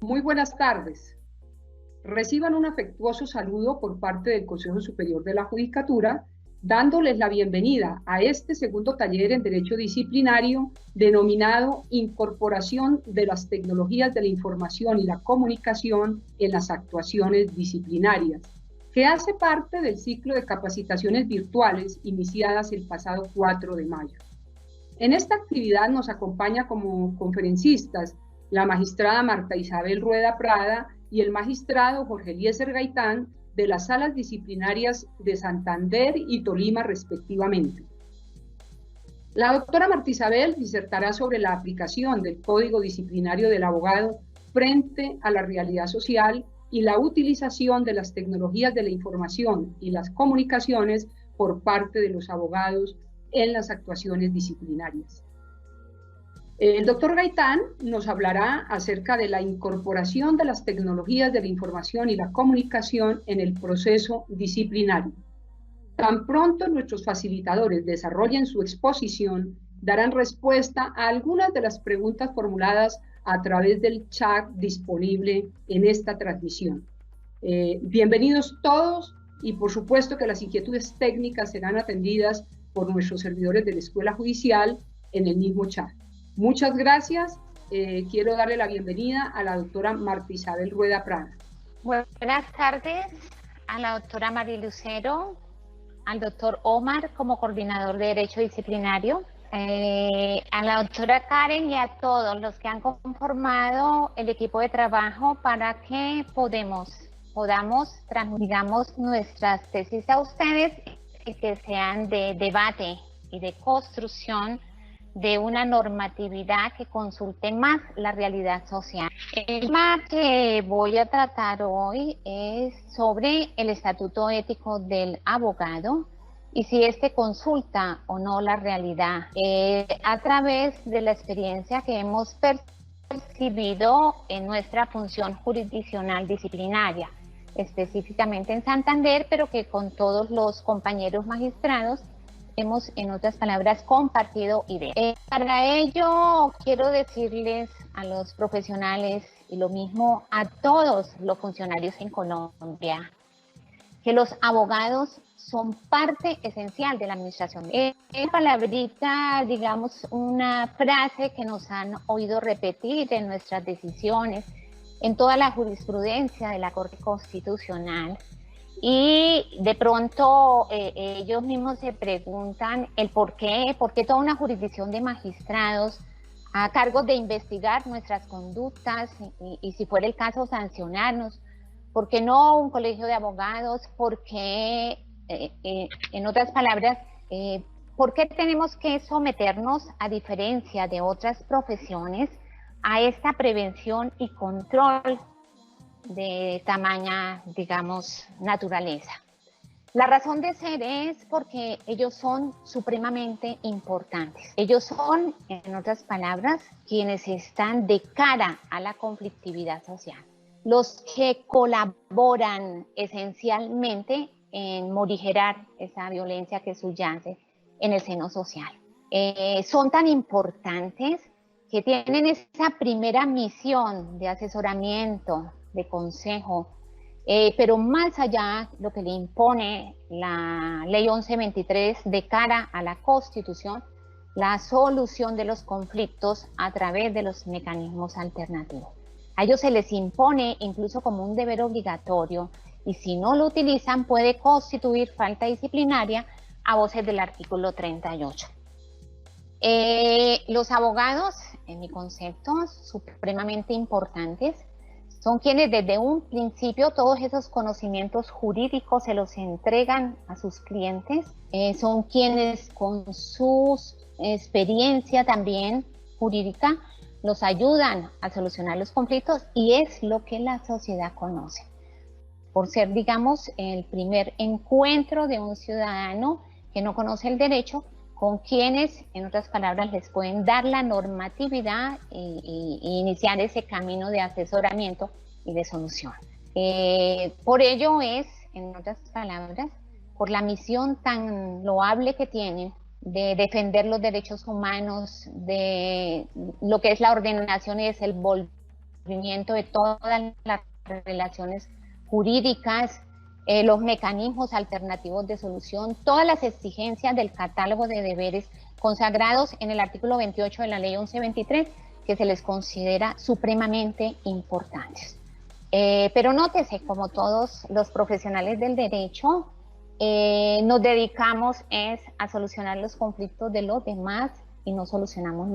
Muy buenas tardes. Reciban un afectuoso saludo por parte del Consejo Superior de la Judicatura, dándoles la bienvenida a este segundo taller en Derecho Disciplinario denominado Incorporación de las Tecnologías de la Información y la Comunicación en las Actuaciones Disciplinarias, que hace parte del ciclo de capacitaciones virtuales iniciadas el pasado 4 de mayo. En esta actividad nos acompaña como conferencistas la magistrada Marta Isabel Rueda Prada y el magistrado Jorge Eliezer Gaitán de las salas disciplinarias de Santander y Tolima respectivamente. La doctora Marta Isabel disertará sobre la aplicación del Código Disciplinario del Abogado frente a la realidad social y la utilización de las tecnologías de la información y las comunicaciones por parte de los abogados en las actuaciones disciplinarias. El doctor Gaitán nos hablará acerca de la incorporación de las tecnologías de la información y la comunicación en el proceso disciplinario. Tan pronto nuestros facilitadores desarrollen su exposición, darán respuesta a algunas de las preguntas formuladas a través del chat disponible en esta transmisión. Bienvenidos todos y por supuesto que las inquietudes técnicas serán atendidas por nuestros servidores de la Escuela Judicial en el mismo chat. Muchas gracias. Quiero darle la bienvenida a la doctora Marta Isabel Rueda Prada. Buenas tardes a la doctora María Lucero, al doctor Omar como coordinador de Derecho Disciplinario, a la doctora Karen y a todos los que han conformado el equipo de trabajo para que podamos transmitir nuestras tesis a ustedes y que sean de debate y de construcción de una normatividad que consulte más la realidad social. El tema que voy a tratar hoy es sobre el estatuto ético del abogado y si este consulta o no la realidad. A través de la experiencia que hemos percibido en nuestra función jurisdiccional disciplinaria, específicamente en Santander, pero que con todos los compañeros magistrados hemos, en otras palabras, compartido ideas. Para ello, quiero decirles a los profesionales y lo mismo a todos los funcionarios en Colombia, que los abogados son parte esencial de la administración. Es una palabrita, digamos, una frase que nos han oído repetir en nuestras decisiones, en toda la jurisprudencia de la Corte Constitucional. Y de pronto ellos mismos se preguntan el por qué toda una jurisdicción de magistrados a cargo de investigar nuestras conductas y si fuera el caso sancionarnos, por qué no un colegio de abogados, por qué, en otras palabras, por qué tenemos que someternos, a diferencia de otras profesiones, a esta prevención y control de tamaña, digamos, naturaleza. La razón de ser es porque ellos son supremamente importantes. Ellos son, en otras palabras, quienes están de cara a la conflictividad social. Los que colaboran esencialmente en morigerar esa violencia que subyace en el seno social. Son tan importantes que tienen esa primera misión de asesoramiento, de consejo, pero más allá lo que le impone la Ley 1123 de cara a la Constitución, la solución de los conflictos a través de los mecanismos alternativos. A ellos se les impone incluso como un deber obligatorio y si no lo utilizan puede constituir falta disciplinaria a voces del artículo 38. Los abogados, en mi concepto, supremamente importantes, son quienes desde un principio todos esos conocimientos jurídicos se los entregan a sus clientes, son quienes con su experiencia también jurídica los ayudan a solucionar los conflictos y es lo que la sociedad conoce. Por ser, digamos, el primer encuentro de un ciudadano que no conoce el derecho, con quienes, en otras palabras, les pueden dar la normatividad y iniciar ese camino de asesoramiento y de solución. Por ello es, en otras palabras, por la misión tan loable que tienen de defender los derechos humanos, de lo que es la ordenación y desenvolvimiento cumplimiento de todas las relaciones jurídicas, los mecanismos alternativos de solución, todas las exigencias del catálogo de deberes consagrados en el artículo 28 de la Ley 1123, que se les considera supremamente importantes. Pero nótese, como todos los profesionales del derecho, nos dedicamos a solucionar los conflictos de los demás y no solucionamos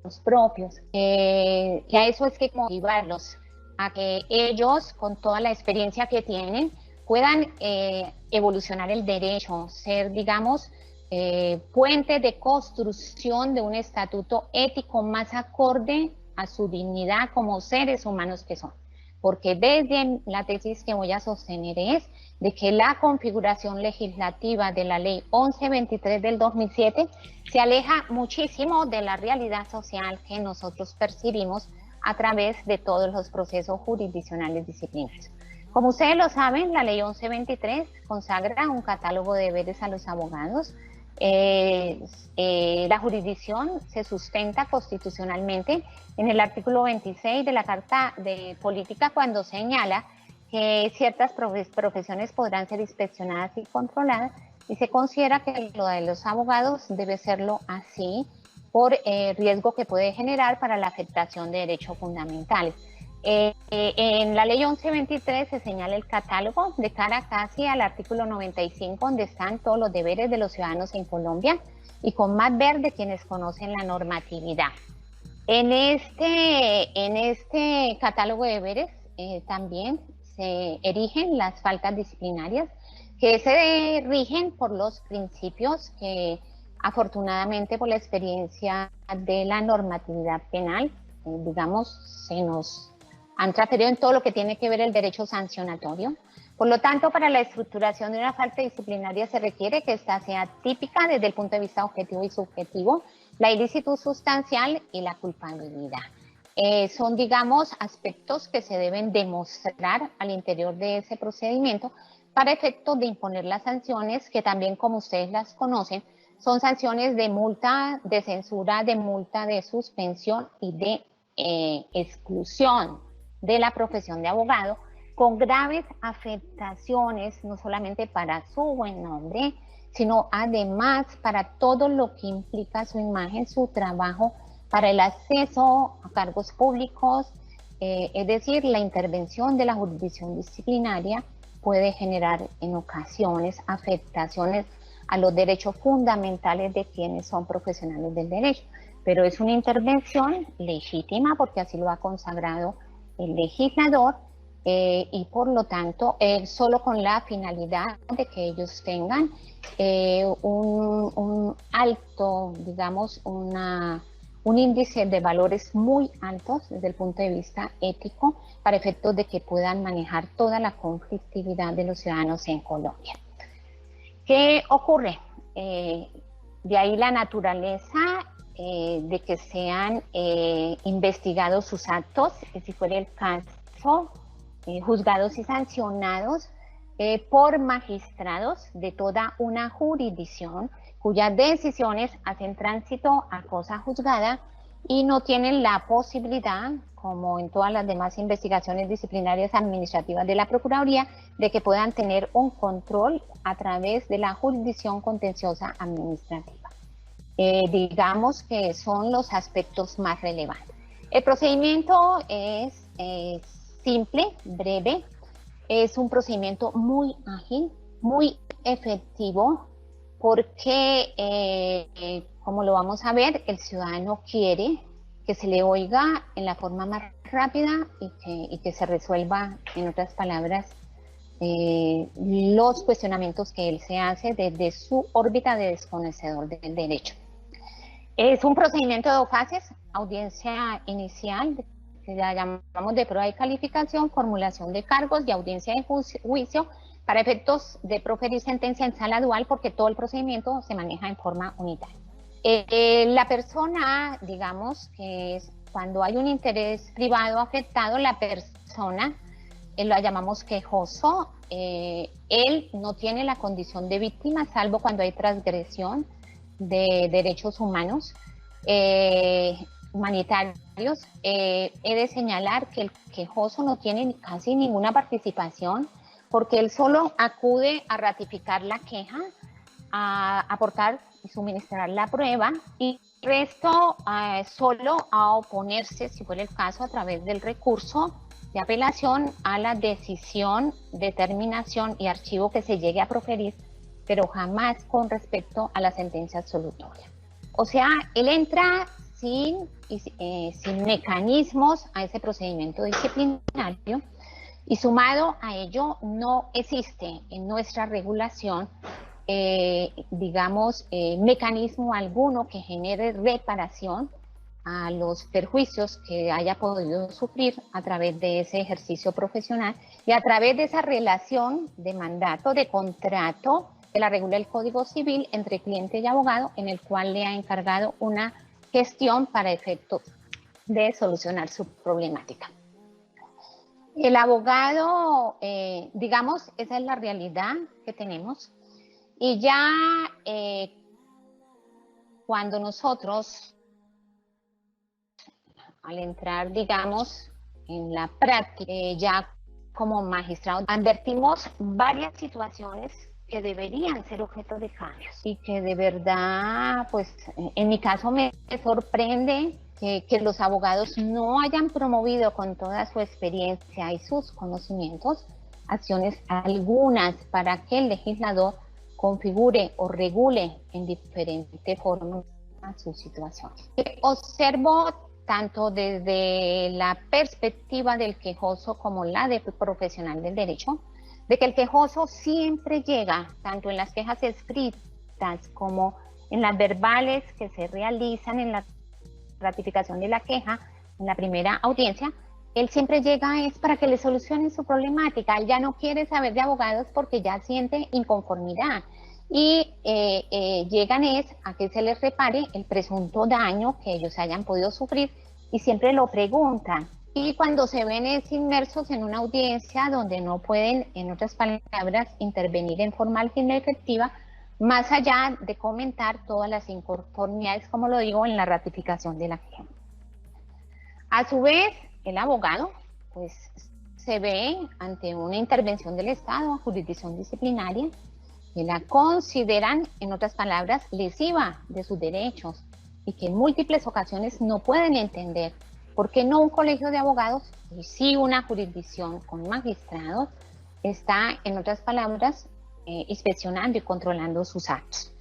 los propios. Y a eso es que motivarlos, a que ellos, con toda la experiencia que tienen, puedan evolucionar el derecho, ser, digamos, puente de construcción de un estatuto ético más acorde a su dignidad como seres humanos que son. Porque desde la tesis que voy a sostener es de que la configuración legislativa de la Ley 1123 del 2007 se aleja muchísimo de la realidad social que nosotros percibimos a través de todos los procesos jurisdiccionales disciplinarios. Como ustedes lo saben, la Ley 1123 consagra un catálogo de deberes a los abogados. La jurisdicción se sustenta constitucionalmente en el artículo 26 de la Carta de Política, cuando señala que ciertas profesiones podrán ser inspeccionadas y controladas, y se considera que lo de los abogados debe serlo así por riesgo que puede generar para la afectación de derechos fundamentales. En la Ley 1123 se señala el catálogo de cara casi al artículo 95, donde están todos los deberes de los ciudadanos en Colombia, y con más verde quienes conocen la normatividad. En este catálogo de deberes también se erigen las faltas disciplinarias, que se rigen por los principios que afortunadamente por la experiencia de la normatividad penal, digamos, se nos han transferido en todo lo que tiene que ver el derecho sancionatorio. Por lo tanto, para la estructuración de una falta disciplinaria se requiere que ésta sea típica desde el punto de vista objetivo y subjetivo, la ilicitud sustancial y la culpabilidad. Son, digamos, aspectos que se deben demostrar al interior de ese procedimiento para efectos de imponer las sanciones, que también, como ustedes las conocen, son sanciones de multa, de censura, de multa, de suspensión y de exclusión de la profesión de abogado, con graves afectaciones, no solamente para su buen nombre, sino además para todo lo que implica su imagen, su trabajo, para el acceso a cargos públicos, es decir, la intervención de la jurisdicción disciplinaria puede generar en ocasiones afectaciones a los derechos fundamentales de quienes son profesionales del derecho, pero es una intervención legítima porque así lo ha consagrado el legislador, y por lo tanto solo con la finalidad de que ellos tengan un alto, digamos, un índice de valores muy altos desde el punto de vista ético, para efectos de que puedan manejar toda la conflictividad de los ciudadanos en Colombia. ¿Qué ocurre? De ahí la naturaleza de que sean investigados sus actos, si fuera el caso, juzgados y sancionados por magistrados de toda una jurisdicción cuyas decisiones hacen tránsito a cosa juzgada y no tienen la posibilidad, como en todas las demás investigaciones disciplinarias administrativas de la Procuraduría, de que puedan tener un control a través de la jurisdicción contenciosa administrativa. Digamos que son los aspectos más relevantes. El procedimiento es simple, breve, es un procedimiento muy ágil, muy efectivo, porque, como lo vamos a ver, el ciudadano quiere que se le oiga en la forma más rápida y que se resuelva, en otras palabras, los cuestionamientos que él se hace desde su órbita de desconocedor del derecho. Es un procedimiento de dos fases: audiencia inicial, que la llamamos de prueba y calificación, formulación de cargos y audiencia de juicio, para efectos de proferir sentencia en sala dual, porque todo el procedimiento se maneja en forma unitaria. La persona, digamos, que es cuando hay un interés privado afectado, la persona, lo llamamos quejoso, él no tiene la condición de víctima, salvo cuando hay transgresión de derechos humanos. humanitarios, he de señalar que el quejoso no tiene casi ninguna participación porque él solo acude a ratificar la queja, a aportar y suministrar la prueba y el resto solo a oponerse, si fuera el caso, a través del recurso de apelación a la decisión, determinación y archivo que se llegue a proferir, pero jamás con respecto a la sentencia absolutoria. O sea, él entra sin mecanismos a ese procedimiento disciplinario y sumado a ello no existe en nuestra regulación mecanismo alguno que genere reparación a los perjuicios que haya podido sufrir a través de ese ejercicio profesional y a través de esa relación de mandato, de contrato que la regula el Código Civil entre cliente y abogado, en el cual le ha encargado una gestión para efecto de solucionar su problemática. El abogado, esa es la realidad que tenemos. Y ya cuando nosotros, al entrar, en la práctica, ya como magistrados, advertimos varias situaciones que deberían ser objeto de cambios y que de verdad, pues, en mi caso me sorprende que los abogados no hayan promovido con toda su experiencia y sus conocimientos acciones algunas para que el legislador configure o regule en diferentes formas su situación. Observo tanto desde la perspectiva del quejoso como la del profesional del derecho, de que el quejoso siempre llega, tanto en las quejas escritas como en las verbales que se realizan en la ratificación de la queja, en la primera audiencia, él siempre llega es para que le solucionen su problemática. Él ya no quiere saber de abogados porque ya siente inconformidad. Y llegan es a que se les repare el presunto daño que ellos hayan podido sufrir y siempre lo preguntan. Y cuando se ven es inmersos en una audiencia donde no pueden, en otras palabras, intervenir en forma firme y efectiva, más allá de comentar todas las inconformidades, como lo digo, en la ratificación de la queja. A su vez, el abogado, pues, se ve ante una intervención del Estado a jurisdicción disciplinaria que la consideran, en otras palabras, lesiva de sus derechos y que en múltiples ocasiones no pueden entender por qué no un colegio de abogados y sí una jurisdicción con magistrados está, en otras palabras, inspeccionando y controlando sus actos.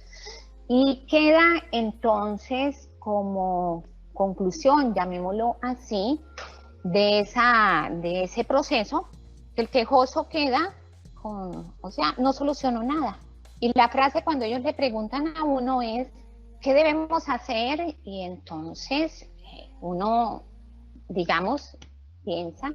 Y queda entonces como conclusión, llamémoslo así, de ese proceso, que el quejoso queda no solucionó nada. Y la frase cuando ellos le preguntan a uno es, ¿qué debemos hacer? Y entonces uno, piensa,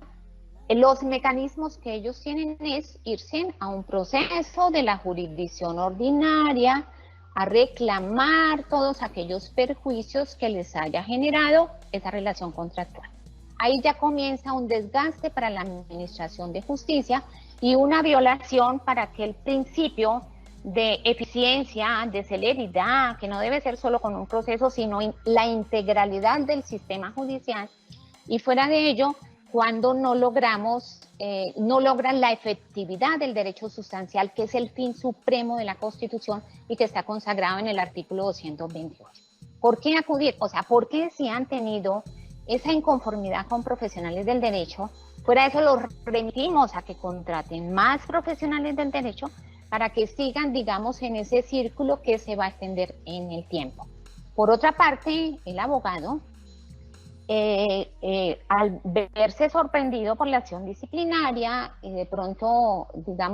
los mecanismos que ellos tienen es irse a un proceso de la jurisdicción ordinaria, a reclamar todos aquellos perjuicios que les haya generado esa relación contractual. Ahí ya comienza un desgaste para la administración de justicia y una violación para aquel principio de eficiencia, de celeridad, que no debe ser solo con un proceso, sino la integralidad del sistema judicial. Y fuera de ello, cuando no logran la efectividad del derecho sustancial, que es el fin supremo de la Constitución y que está consagrado en el artículo 228. ¿Por qué acudir? O sea, ¿por qué si han tenido esa inconformidad con profesionales del derecho? Fuera de eso, los remitimos a que contraten más profesionales del derecho para que sigan, en ese círculo que se va a extender en el tiempo. Por otra parte, el abogado, al verse sorprendido por la acción disciplinaria y de pronto,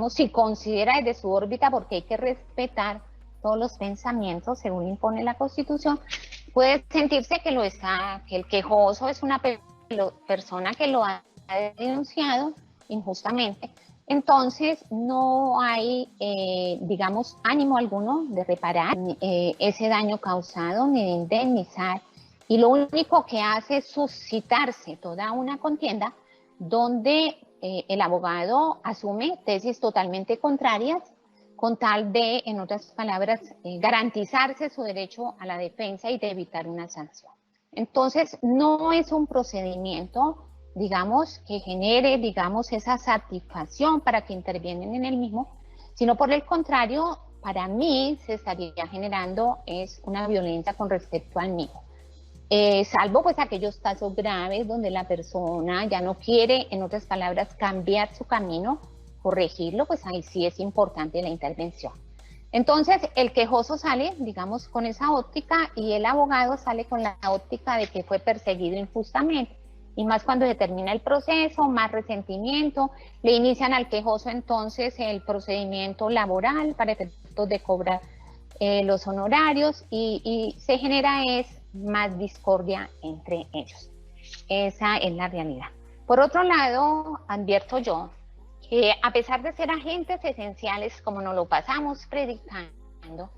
si considera desde su órbita, porque hay que respetar todos los pensamientos según impone la Constitución, puede sentirse que el quejoso es una persona que lo ha denunciado injustamente. Entonces no hay, ánimo alguno de reparar ese daño causado ni de indemnizar. Y lo único que hace es suscitarse toda una contienda donde el abogado asume tesis totalmente contrarias con tal de, en otras palabras, garantizarse su derecho a la defensa y de evitar una sanción. Entonces, no es un procedimiento, digamos, que genere, digamos, esa satisfacción para que intervienen en el mismo, sino por el contrario, para mí se estaría generando es una violencia con respecto al mismo. Salvo pues aquellos casos graves donde la persona ya no quiere, en otras palabras, cambiar su camino, corregirlo, pues ahí sí es importante la intervención. Entonces, el quejoso sale, digamos, con esa óptica y el abogado sale con la óptica de que fue perseguido injustamente. Y más cuando se termina el proceso, más resentimiento, le inician al quejoso entonces el procedimiento laboral para efectos de cobrar los honorarios y se genera es más discordia entre ellos. Esa es la realidad. Por otro lado, advierto yo que a pesar de ser agentes esenciales, como nos lo pasamos predicando,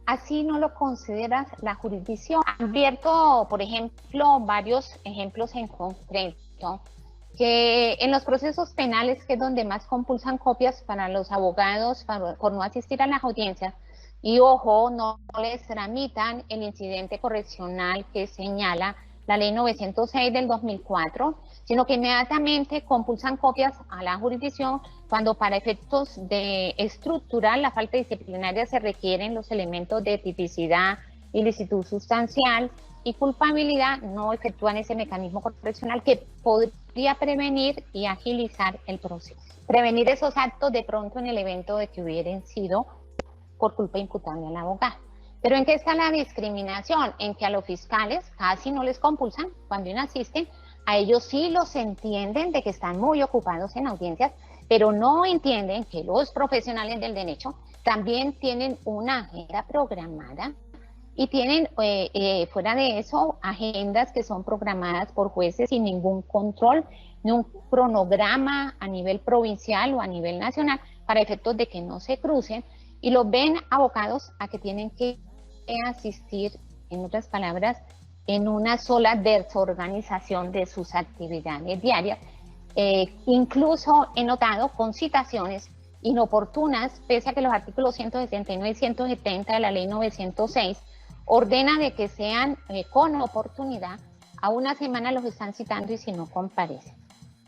así no lo consideras la jurisdicción. Advierto, por ejemplo, varios ejemplos en concreto, que en los procesos penales, que es donde más compulsan copias para los abogados por no asistir a las audiencias, y ojo, no les tramitan el incidente correccional que señala la ley 906 del 2004, sino que inmediatamente compulsan copias a la jurisdicción cuando para efectos de estructurar la falta disciplinaria se requieren los elementos de tipicidad, ilicitud sustancial y culpabilidad, no efectúan ese mecanismo correccional que podría prevenir y agilizar el proceso. Prevenir esos actos de pronto en el evento de que hubieran sido por culpa imputable al abogado. Pero ¿en qué está la discriminación? En que a los fiscales casi no les compulsan cuando no asisten, a ellos sí los entienden de que están muy ocupados en audiencias, pero no entienden que los profesionales del derecho también tienen una agenda programada y tienen fuera de eso agendas que son programadas por jueces sin ningún control, ni un cronograma a nivel provincial o a nivel nacional para efectos de que no se crucen y los ven abocados a que tienen que asistir, en otras palabras, en una sola desorganización de sus actividades diarias. Incluso he notado con citaciones inoportunas, pese a que los artículos 169 y 170 de la ley 906 ordena de que sean con oportunidad, a una semana los están citando y si no comparecen,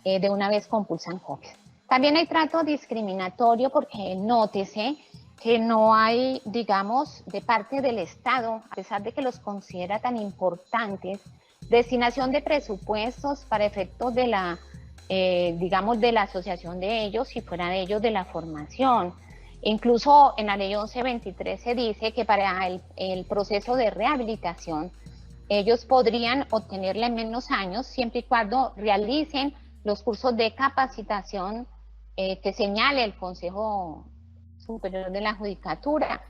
de una vez compulsan copias. También hay trato discriminatorio porque nótese que no hay, digamos, de parte del Estado, a pesar de que los considera tan importantes, destinación de presupuestos para efectos de la, digamos, de la asociación de ellos y fuera de ellos de la formación. Incluso en la ley 1123 se dice que para el proceso de rehabilitación ellos podrían obtenerla en menos años siempre y cuando realicen los cursos de capacitación que señale el Consejo Superior de la Judicatura.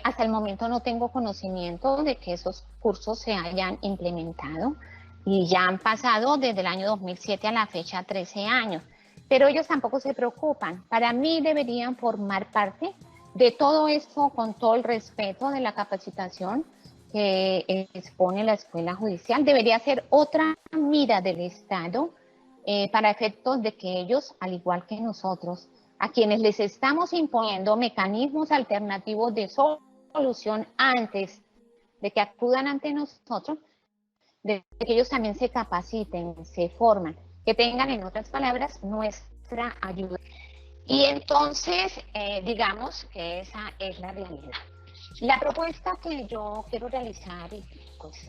Hasta el momento no tengo conocimiento de que esos cursos se hayan implementado y ya han pasado desde el año 2007 a la fecha 13 años, pero ellos tampoco se preocupan. Para mí deberían formar parte de todo esto con todo el respeto de la capacitación que expone la Escuela Judicial. Debería ser otra mira del Estado para efectos de que ellos, al igual que nosotros, a quienes les estamos imponiendo mecanismos alternativos de solución antes de que acudan ante nosotros, de que ellos también se capaciten, se forman, que tengan, en otras palabras, nuestra ayuda. Y entonces, digamos que esa es la realidad. La propuesta que yo quiero realizar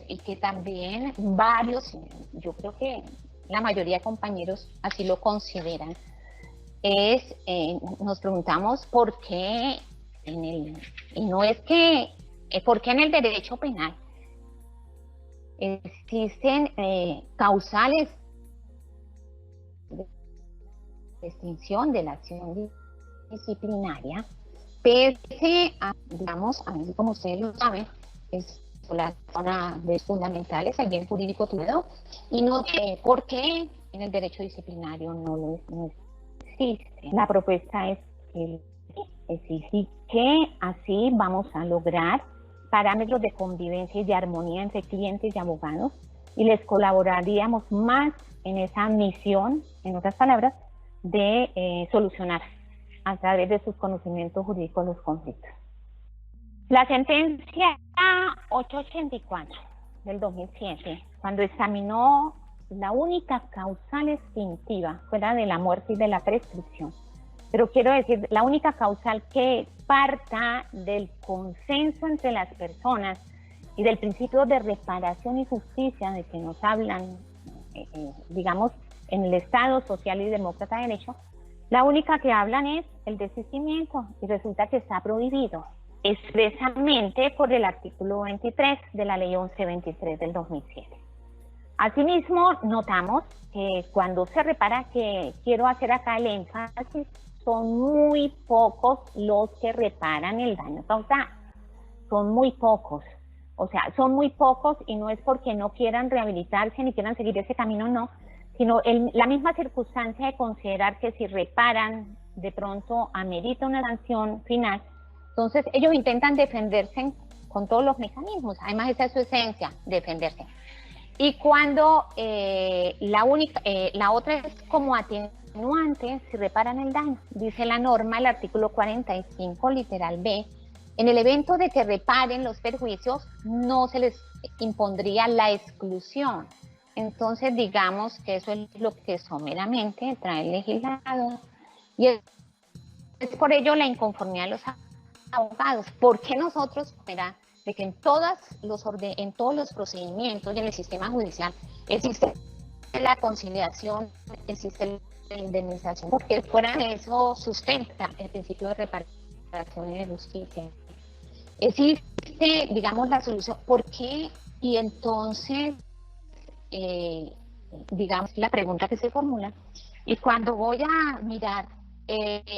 y que también varios, yo creo que la mayoría de compañeros así lo consideran, es, nos preguntamos por qué por qué en el derecho penal existen causales de extinción de la acción disciplinaria, pese a, digamos, así como ustedes lo saben, es la zona de fundamentales, el bien jurídico tutelado, y no por qué en el derecho disciplinario no existe. La propuesta es que existe, que así vamos a lograr parámetros de convivencia y de armonía entre clientes y abogados y les colaboraríamos más en esa misión, en otras palabras, de solucionar a través de sus conocimientos jurídicos los conflictos. La sentencia 884 del 2007, cuando examinó la única causal extintiva fuera de la muerte y de la prescripción. Pero quiero decir, la única causal que parta del consenso entre las personas y del principio de reparación y justicia de que nos hablan, digamos, en el Estado social y demócrata de derecho, la única que hablan es el desistimiento, y resulta que está prohibido expresamente por el artículo 23 de la ley 1123 del 2007. Asimismo, notamos que cuando se repara, que quiero hacer acá el énfasis, son muy pocos los que reparan el daño causado. Son muy pocos. O sea, son muy pocos, y no es porque no quieran rehabilitarse ni quieran seguir ese camino, no, sino la misma circunstancia de considerar que si reparan, de pronto amerita una sanción final. Entonces, ellos intentan defenderse con todos los mecanismos. Además, esa es su esencia, defenderse. Y cuando la otra es como atenuante si reparan el daño. Dice la norma, el artículo 45, literal B, en el evento de que reparen los perjuicios, no se les impondría la exclusión. Entonces, digamos que eso es lo que someramente trae el legislador. Y es por ello la inconformidad de los abogados. ¿Por qué nosotros, mira, de que en todos los procedimientos y en el sistema judicial existe la conciliación, existe la indemnización? Porque fuera de eso sustenta el principio de reparación y de justicia. Existe, digamos, la solución. ¿Por qué? Y entonces, digamos, la pregunta que se formula, y cuando voy a mirar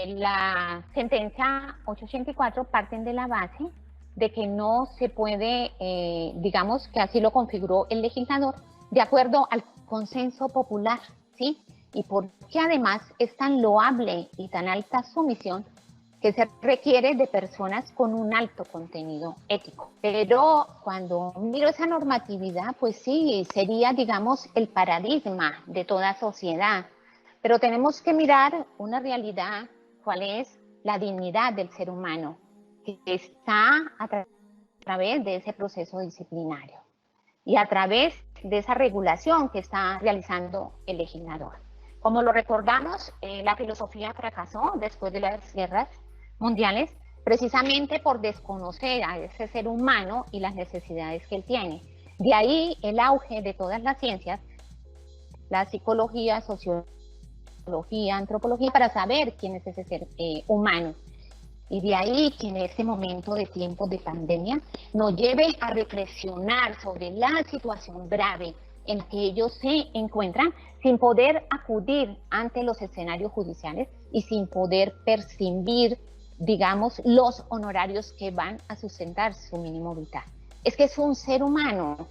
la sentencia 884, parten de la base de que no se puede, digamos, que así lo configuró el legislador, de acuerdo al consenso popular, ¿sí? Y porque además es tan loable y tan alta sumisión que se requiere de personas con un alto contenido ético. Pero cuando miro esa normatividad, pues sí, sería, digamos, el paradigma de toda sociedad. Pero tenemos que mirar una realidad, cuál es la dignidad del ser humano, que está a través de ese proceso disciplinario y a través de esa regulación que está realizando el legislador. Como lo recordamos, la filosofía fracasó después de las guerras mundiales, precisamente por desconocer a ese ser humano y las necesidades que él tiene. De ahí el auge de todas las ciencias, la psicología, sociología, antropología, para saber quién es ese ser humano. Y de ahí que en este momento de tiempos de pandemia nos lleve a reflexionar sobre la situación grave en que ellos se encuentran, sin poder acudir ante los escenarios judiciales y sin poder percibir, digamos, los honorarios que van a sustentar su mínimo vital. Es que es un ser humano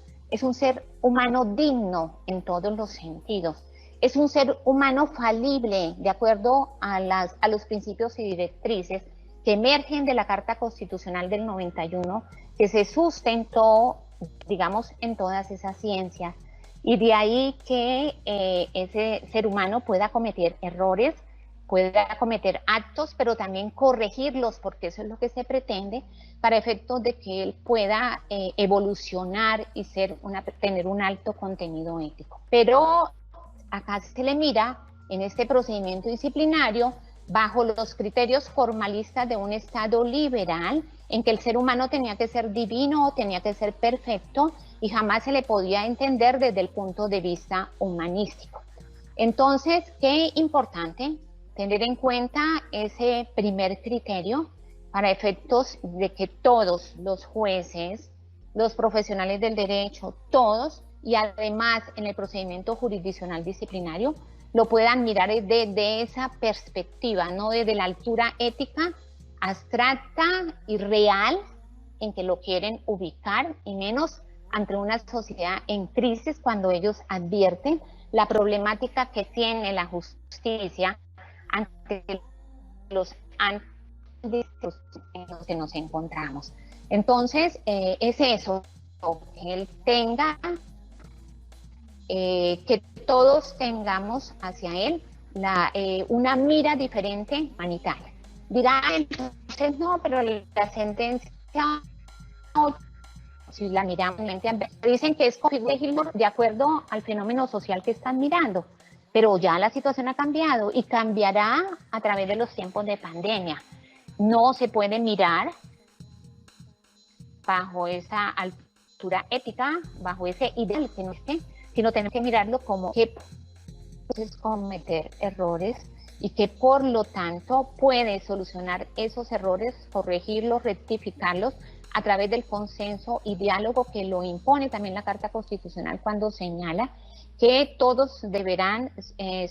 digno en todos los sentidos. Es un ser humano falible, de acuerdo a los principios y directrices que emergen de la Carta Constitucional del 91, que se sustentó, digamos, en todas esas ciencias. Y de ahí que ese ser humano pueda cometer errores, pueda cometer actos, pero también corregirlos, porque eso es lo que se pretende, para efectos de que él pueda evolucionar y tener un alto contenido ético. Pero acá se le mira en este procedimiento disciplinario bajo los criterios formalistas de un Estado liberal, en que el ser humano tenía que ser divino, tenía que ser perfecto, y jamás se le podía entender desde el punto de vista humanístico. Entonces, qué importante tener en cuenta ese primer criterio para efectos de que todos los jueces, los profesionales del derecho, todos, y además en el procedimiento jurisdiccional disciplinario, lo puedan mirar desde esa perspectiva, no desde la altura ética abstracta y real en que lo quieren ubicar, y menos ante una sociedad en crisis, cuando ellos advierten la problemática que tiene la justicia ante los índices en los que nos encontramos. Entonces, es eso, que él tenga, que todos tengamos hacia él una mira diferente, humanitaria. Dirá entonces, no, pero la sentencia si la miramos, dicen que es configurable de acuerdo al fenómeno social que están mirando, pero ya la situación ha cambiado y cambiará a través de los tiempos de pandemia. No se puede mirar bajo esa altura ética, bajo ese ideal que no esté, sino tener que mirarlo como que puedes cometer errores y que por lo tanto puedes solucionar esos errores, corregirlos, rectificarlos a través del consenso y diálogo que lo impone también la Carta Constitucional cuando señala que todos deberán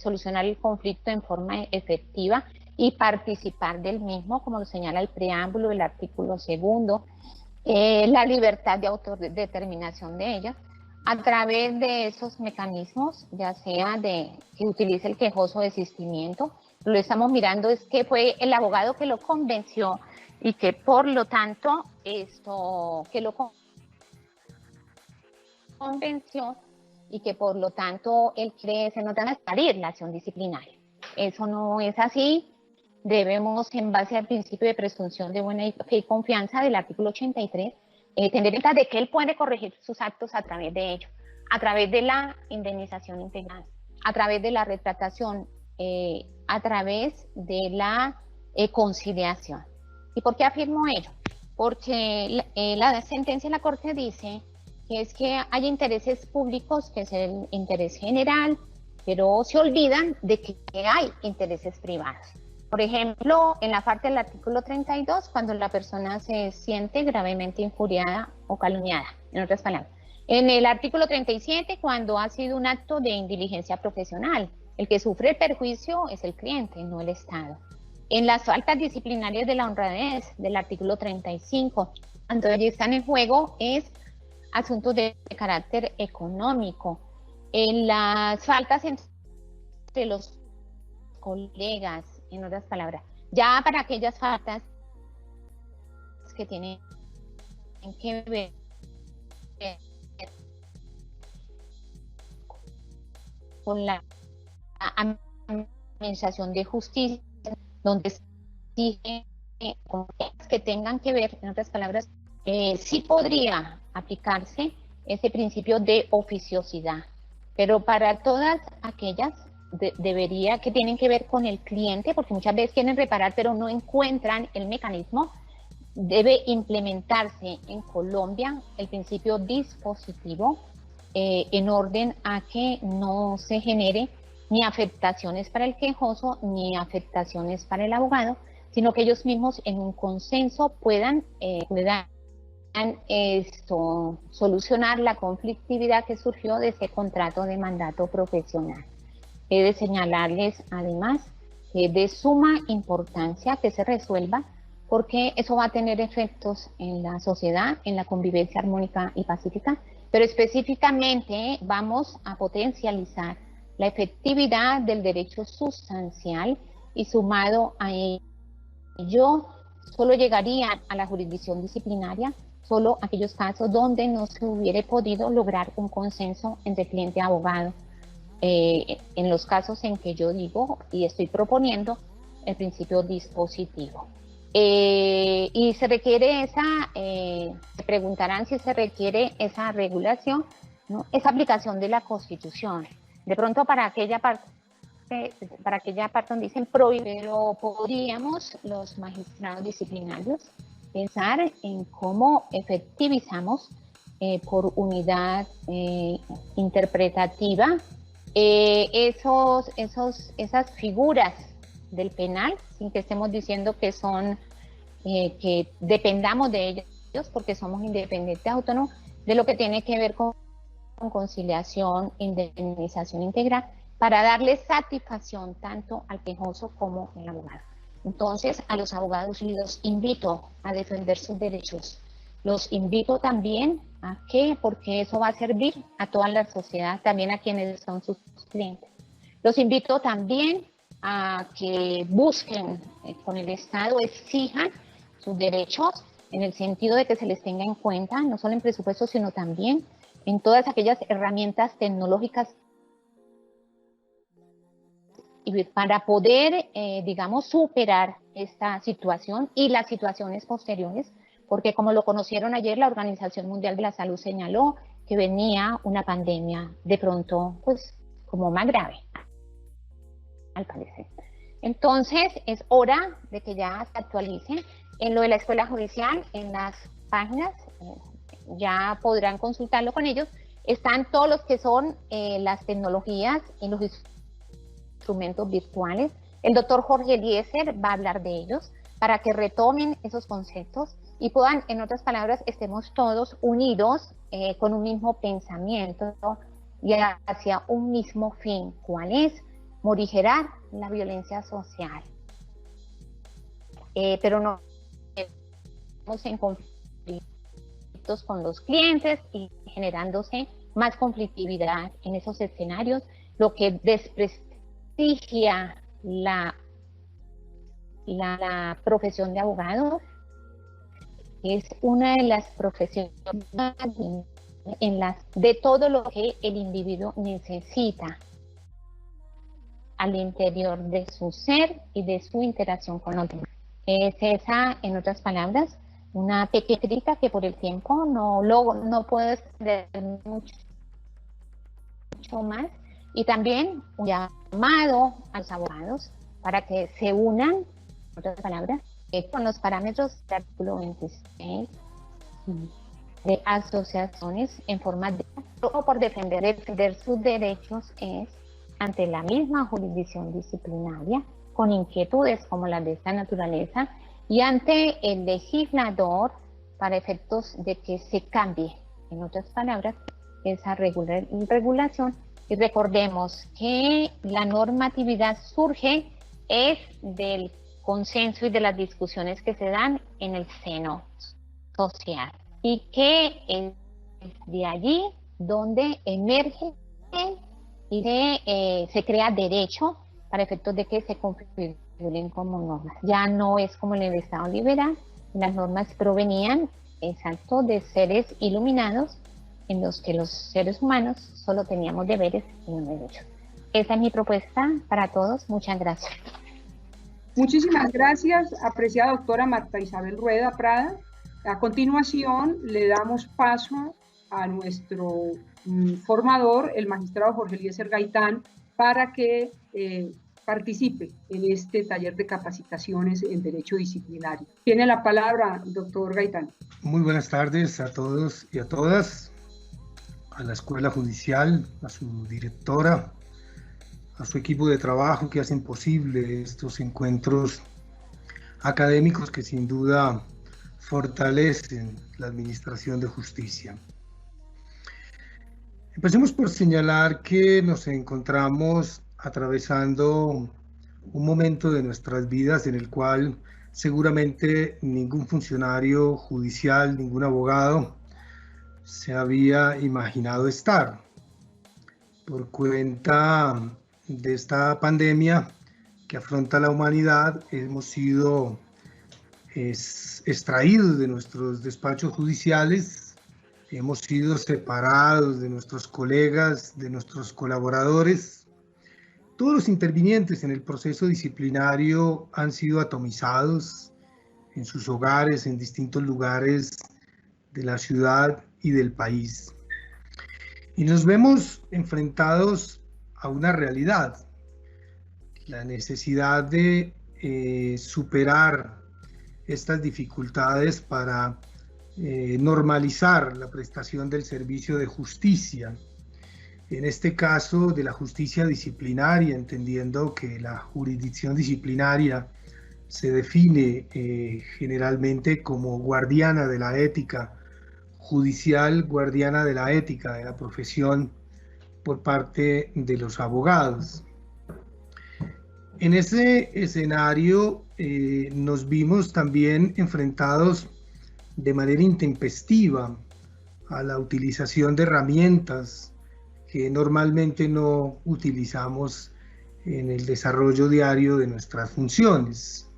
solucionar el conflicto en forma efectiva y participar del mismo, como lo señala el preámbulo del artículo 2, la libertad de autodeterminación de ellas, a través de esos mecanismos, ya sea de que utilice el quejoso desistimiento. Lo estamos mirando es que fue el abogado que lo convenció y que por lo tanto convenció y que por lo tanto él cree se nos van a salir la acción disciplinaria. Eso no es así. Debemos, en base al principio de presunción de buena fe y confianza del artículo 83, tener en cuenta de que él puede corregir sus actos a través de ello, a través de la indemnización integral, a través de la retratación, a través de la conciliación. ¿Y por qué afirmo ello? Porque la sentencia de la Corte dice que es que hay intereses públicos, que es el interés general, pero se olvidan de que hay intereses privados. Por ejemplo, en la parte del artículo 32, cuando la persona se siente gravemente injuriada o calumniada, en otras palabras. En el artículo 37, cuando ha sido un acto de indiligencia profesional, el que sufre el perjuicio es el cliente, no el Estado. En las faltas disciplinarias de la honradez, del artículo 35, cuando allí están en juego es asuntos de carácter económico. En las faltas entre los colegas, en otras palabras, ya para aquellas faltas que tienen que ver con la administración de justicia, donde exige que tengan que ver, en otras palabras, sí podría aplicarse ese principio de oficiosidad, pero para todas aquellas debería que tienen que ver con el cliente, porque muchas veces quieren reparar pero no encuentran el mecanismo, debe implementarse en Colombia el principio dispositivo en orden a que no se genere ni afectaciones para el quejoso ni afectaciones para el abogado, sino que ellos mismos en un consenso puedan solucionar la conflictividad que surgió de ese contrato de mandato profesional. He de señalarles además que es de suma importancia que se resuelva porque eso va a tener efectos en la sociedad, en la convivencia armónica y pacífica, pero específicamente vamos a potencializar la efectividad del derecho sustancial y sumado a ello solo llegarían a la jurisdicción disciplinaria solo aquellos casos donde no se hubiera podido lograr un consenso entre cliente y abogado. En los casos en que yo digo y estoy proponiendo el principio dispositivo. Y se requiere se preguntarán si se requiere esa regulación, ¿no? Esa aplicación de la Constitución. De pronto para aquella parte donde dicen prohibir, pero podríamos los magistrados disciplinarios pensar en cómo efectivizamos por unidad interpretativa esas figuras del penal, sin que estemos diciendo que son, que dependamos de ellos porque somos independientes autónomos, de lo que tiene que ver con conciliación, indemnización integral, para darle satisfacción tanto al quejoso como al abogado. Entonces, a los abogados los invito a defender sus derechos. Los invito también a que, porque eso va a servir a toda la sociedad, también a quienes son sus clientes. Los invito también a que busquen con el Estado, exijan sus derechos en el sentido de que se les tenga en cuenta, no solo en presupuesto, sino también en todas aquellas herramientas tecnológicas para poder, digamos, superar esta situación y las situaciones posteriores, porque como lo conocieron ayer, la Organización Mundial de la Salud señaló que venía una pandemia de pronto, pues, como más grave, al parecer. Entonces, es hora de que ya se actualice en lo de la escuela judicial, en las páginas, ya podrán consultarlo con ellos. Están todos los que son las tecnologías y los instrumentos virtuales. El doctor Jorge Eliezer va a hablar de ellos para que retomen esos conceptos y puedan, en otras palabras, estemos todos unidos con un mismo pensamiento y hacia un mismo fin. ¿Cuál es? Morigerar la violencia social. Pero no estamos en conflictos con los clientes y generándose más conflictividad en esos escenarios, lo que desprestigia la profesión de abogado. Es una de las profesiones de todo lo que el individuo necesita al interior de su ser y de su interacción con otros. Es esa, en otras palabras, una pequeña crítica que por el tiempo no puedo extender mucho más, y también un llamado a los abogados para que se unan, en otras palabras, con los parámetros del artículo 26 de asociaciones en forma de por defender sus derechos es ante la misma jurisdicción disciplinaria con inquietudes como las de esta naturaleza y ante el legislador para efectos de que se cambie, en otras palabras, esa regulación. Y recordemos que la normatividad surge es del consenso y de las discusiones que se dan en el seno social y que es de allí donde emerge y se crea derecho para efectos de que se configuren como normas. Ya no es como en el Estado liberal, las normas provenían, exacto, de seres iluminados en los que los seres humanos solo teníamos deberes y no derechos. Esa es mi propuesta para todos. Muchas gracias. Muchísimas gracias, apreciada doctora Marta Isabel Rueda Prada. A continuación, le damos paso a nuestro formador, el magistrado Jorge Eliezer Gaitán, para que participe en este taller de capacitaciones en Derecho Disciplinario. Tiene la palabra, doctor Gaitán. Muy buenas tardes a todos y a todas, a la Escuela Judicial, a su directora, a su equipo de trabajo que hacen posible estos encuentros académicos que sin duda fortalecen la administración de justicia. Empecemos por señalar que nos encontramos atravesando un momento de nuestras vidas en el cual seguramente ningún funcionario judicial, ningún abogado se había imaginado estar. Por cuenta de esta pandemia que afronta la humanidad, hemos sido extraídos de nuestros despachos judiciales, hemos sido separados de nuestros colegas, de nuestros colaboradores. Todos los intervinientes en el proceso disciplinario han sido atomizados en sus hogares, en distintos lugares de la ciudad y del país. Y nos vemos enfrentados a una realidad, la necesidad de superar estas dificultades para normalizar la prestación del servicio de justicia, en este caso de la justicia disciplinaria, entendiendo que la jurisdicción disciplinaria se define generalmente como guardiana de la ética judicial, guardiana de la ética de la profesión por parte de los abogados. En ese escenario nos vimos también enfrentados de manera intempestiva a la utilización de herramientas que normalmente no utilizamos en el desarrollo diario de nuestras funciones.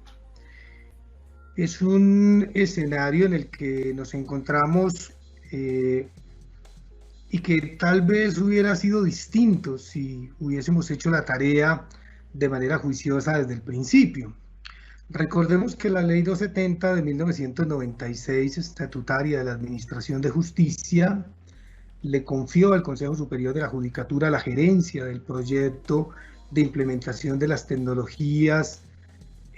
Es un escenario en el que nos encontramos y que tal vez hubiera sido distinto si hubiésemos hecho la tarea de manera juiciosa desde el principio. Recordemos que la Ley 270 de 1996, estatutaria de la Administración de Justicia, le confió al Consejo Superior de la Judicatura la gerencia del proyecto de implementación de las tecnologías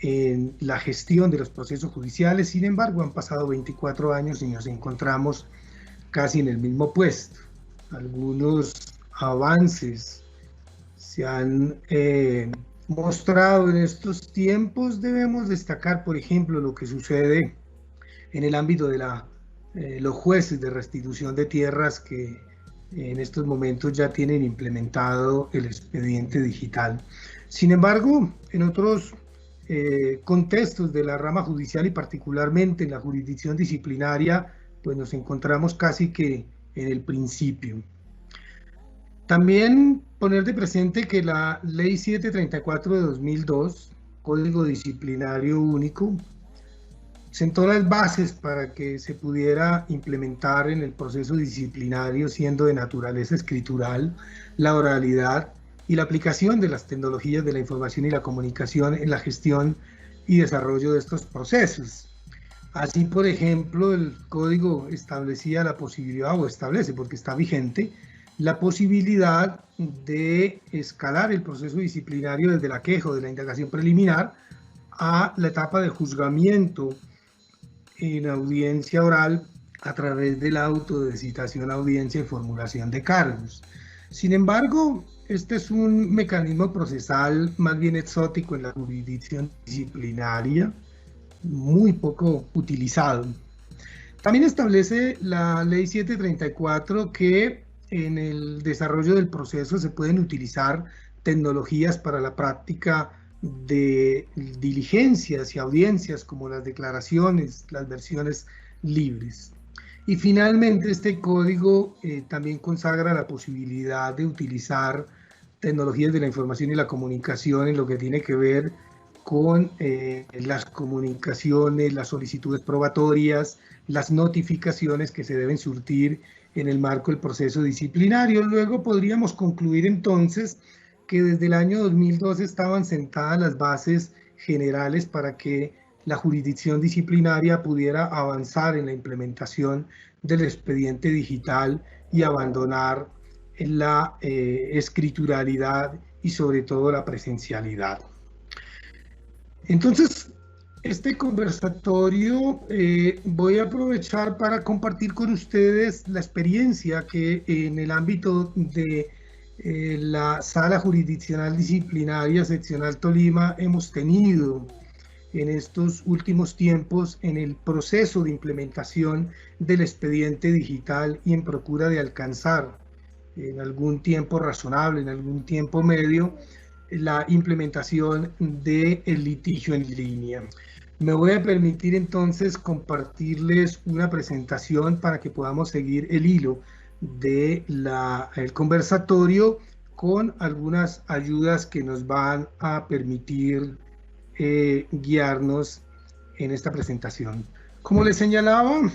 en la gestión de los procesos judiciales. Sin embargo, han pasado 24 años y nos encontramos casi en el mismo puesto. Algunos avances se han mostrado en estos tiempos. Debemos destacar, por ejemplo, lo que sucede en el ámbito de los jueces de restitución de tierras, que en estos momentos ya tienen implementado el expediente digital. Sin embargo, en otros contextos de la rama judicial y particularmente en la jurisdicción disciplinaria, pues nos encontramos casi que en el principio. También poner de presente que la Ley 734 de 2002, Código Disciplinario Único, sentó las bases para que se pudiera implementar en el proceso disciplinario, siendo de naturaleza escritural, la oralidad y la aplicación de las tecnologías de la información y la comunicación en la gestión y desarrollo de estos procesos. Así, por ejemplo, el código establecía la posibilidad, o establece porque está vigente, la posibilidad de escalar el proceso disciplinario desde la queja o de la indagación preliminar a la etapa de juzgamiento en audiencia oral a través del auto de citación a audiencia y formulación de cargos. Sin embargo, este es un mecanismo procesal más bien exótico en la jurisdicción disciplinaria, muy poco utilizado. También establece la Ley 734 que en el desarrollo del proceso se pueden utilizar tecnologías para la práctica de diligencias y audiencias como las declaraciones, las versiones libres. Y finalmente este código también consagra la posibilidad de utilizar tecnologías de la información y la comunicación en lo que tiene que ver con las comunicaciones, las solicitudes probatorias, las notificaciones que se deben surtir en el marco del proceso disciplinario. Luego podríamos concluir entonces que desde el año 2012 estaban sentadas las bases generales para que la jurisdicción disciplinaria pudiera avanzar en la implementación del expediente digital y abandonar la escrituralidad y sobre todo la presencialidad. Entonces, este conversatorio voy a aprovechar para compartir con ustedes la experiencia que en el ámbito de la Sala Jurisdiccional Disciplinaria Seccional Tolima hemos tenido en estos últimos tiempos en el proceso de implementación del expediente digital y en procura de alcanzar en algún tiempo razonable, en algún tiempo medio, la implementación del litigio en línea. Me voy a permitir entonces compartirles una presentación para que podamos seguir el hilo del conversatorio con algunas ayudas que nos van a permitir guiarnos en esta presentación. Como les señalaba,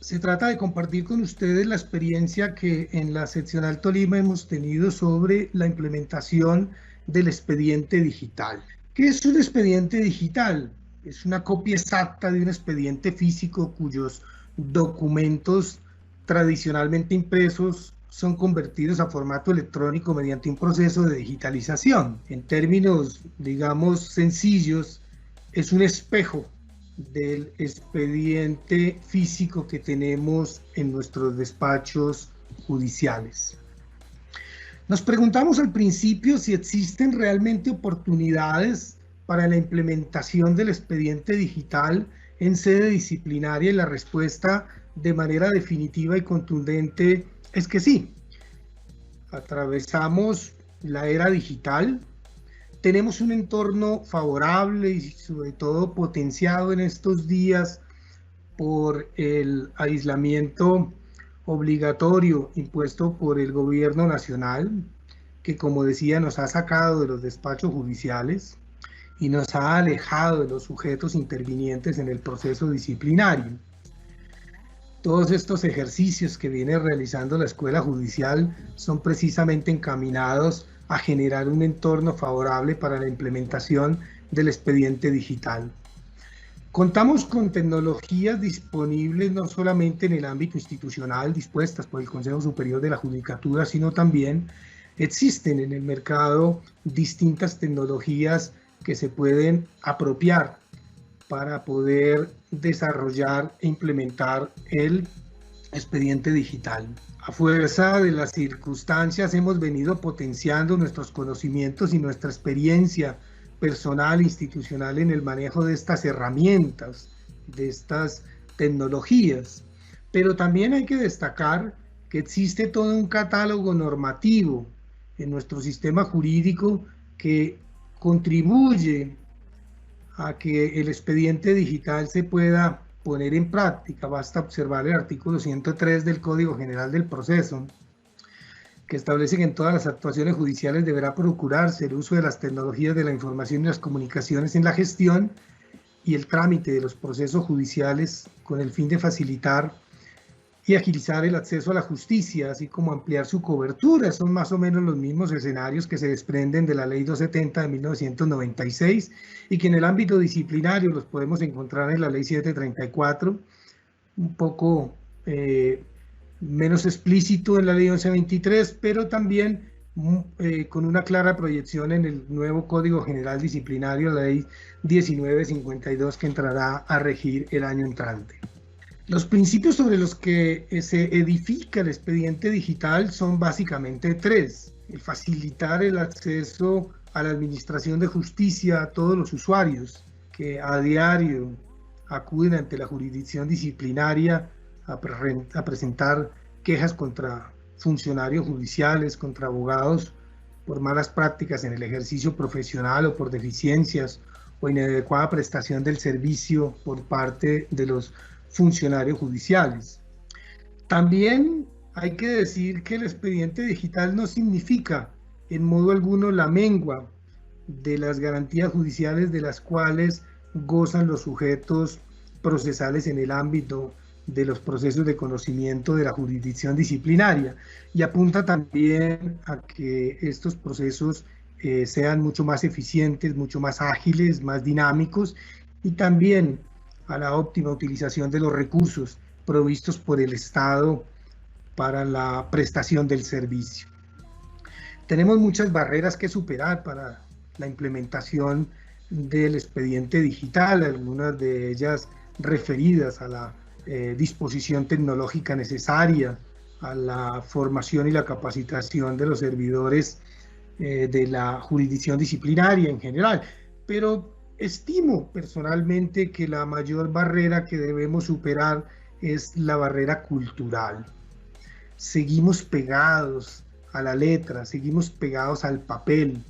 se trata de compartir con ustedes la experiencia que en la Seccional Tolima hemos tenido sobre la implementación del expediente digital. ¿Qué es un expediente digital? Es una copia exacta de un expediente físico cuyos documentos tradicionalmente impresos son convertidos a formato electrónico mediante un proceso de digitalización. En términos, digamos, sencillos, es un espejo del expediente físico que tenemos en nuestros despachos judiciales. Nos preguntamos al principio si existen realmente oportunidades para la implementación del expediente digital en sede disciplinaria, y la respuesta de manera definitiva y contundente es que sí. Atravesamos la era digital, tenemos un entorno favorable y sobre todo potenciado en estos días por el aislamiento obligatorio impuesto por el gobierno nacional, que como decía nos ha sacado de los despachos judiciales y nos ha alejado de los sujetos intervinientes en el proceso disciplinario. Todos estos ejercicios que viene realizando la Escuela Judicial son precisamente encaminados a generar un entorno favorable para la implementación del expediente digital. Contamos con tecnologías disponibles no solamente en el ámbito institucional dispuestas por el Consejo Superior de la Judicatura, sino también existen en el mercado distintas tecnologías que se pueden apropiar para poder desarrollar e implementar el expediente digital. A fuerza de las circunstancias hemos venido potenciando nuestros conocimientos y nuestra experiencia personal e institucional en el manejo de estas herramientas, de estas tecnologías. Pero también hay que destacar que existe todo un catálogo normativo en nuestro sistema jurídico que contribuye a que el expediente digital se pueda poner en práctica. Basta observar el artículo 103 del Código General del Proceso, que establece que en todas las actuaciones judiciales deberá procurarse el uso de las tecnologías de la información y las comunicaciones en la gestión y el trámite de los procesos judiciales con el fin de facilitar y agilizar el acceso a la justicia, así como ampliar su cobertura. Son más o menos los mismos escenarios que se desprenden de la Ley 270 de 1996 y que en el ámbito disciplinario los podemos encontrar en la Ley 734, un poco menos explícito en la Ley 1123, pero también con una clara proyección en el nuevo Código General Disciplinario, la Ley 1952, que entrará a regir el año entrante. Los principios sobre los que se edifica el expediente digital son básicamente tres: el facilitar el acceso a la administración de justicia a todos los usuarios que a diario acuden ante la jurisdicción disciplinaria a presentar quejas contra funcionarios judiciales, contra abogados, por malas prácticas en el ejercicio profesional o por deficiencias o inadecuada prestación del servicio por parte de los funcionarios judiciales. También hay que decir que el expediente digital no significa en modo alguno la mengua de las garantías judiciales de las cuales gozan los sujetos procesales en el ámbito de los procesos de conocimiento de la jurisdicción disciplinaria, y apunta también a que estos procesos sean mucho más eficientes, mucho más ágiles, más dinámicos, y también a la óptima utilización de los recursos provistos por el Estado para la prestación del servicio. Tenemos muchas barreras que superar para la implementación del expediente digital, algunas de ellas referidas a la disposición tecnológica necesaria, a la formación y la capacitación de los servidores de la jurisdicción disciplinaria en general, pero estimo personalmente que la mayor barrera que debemos superar es la barrera cultural. Seguimos pegados a la letra, seguimos pegados al papel,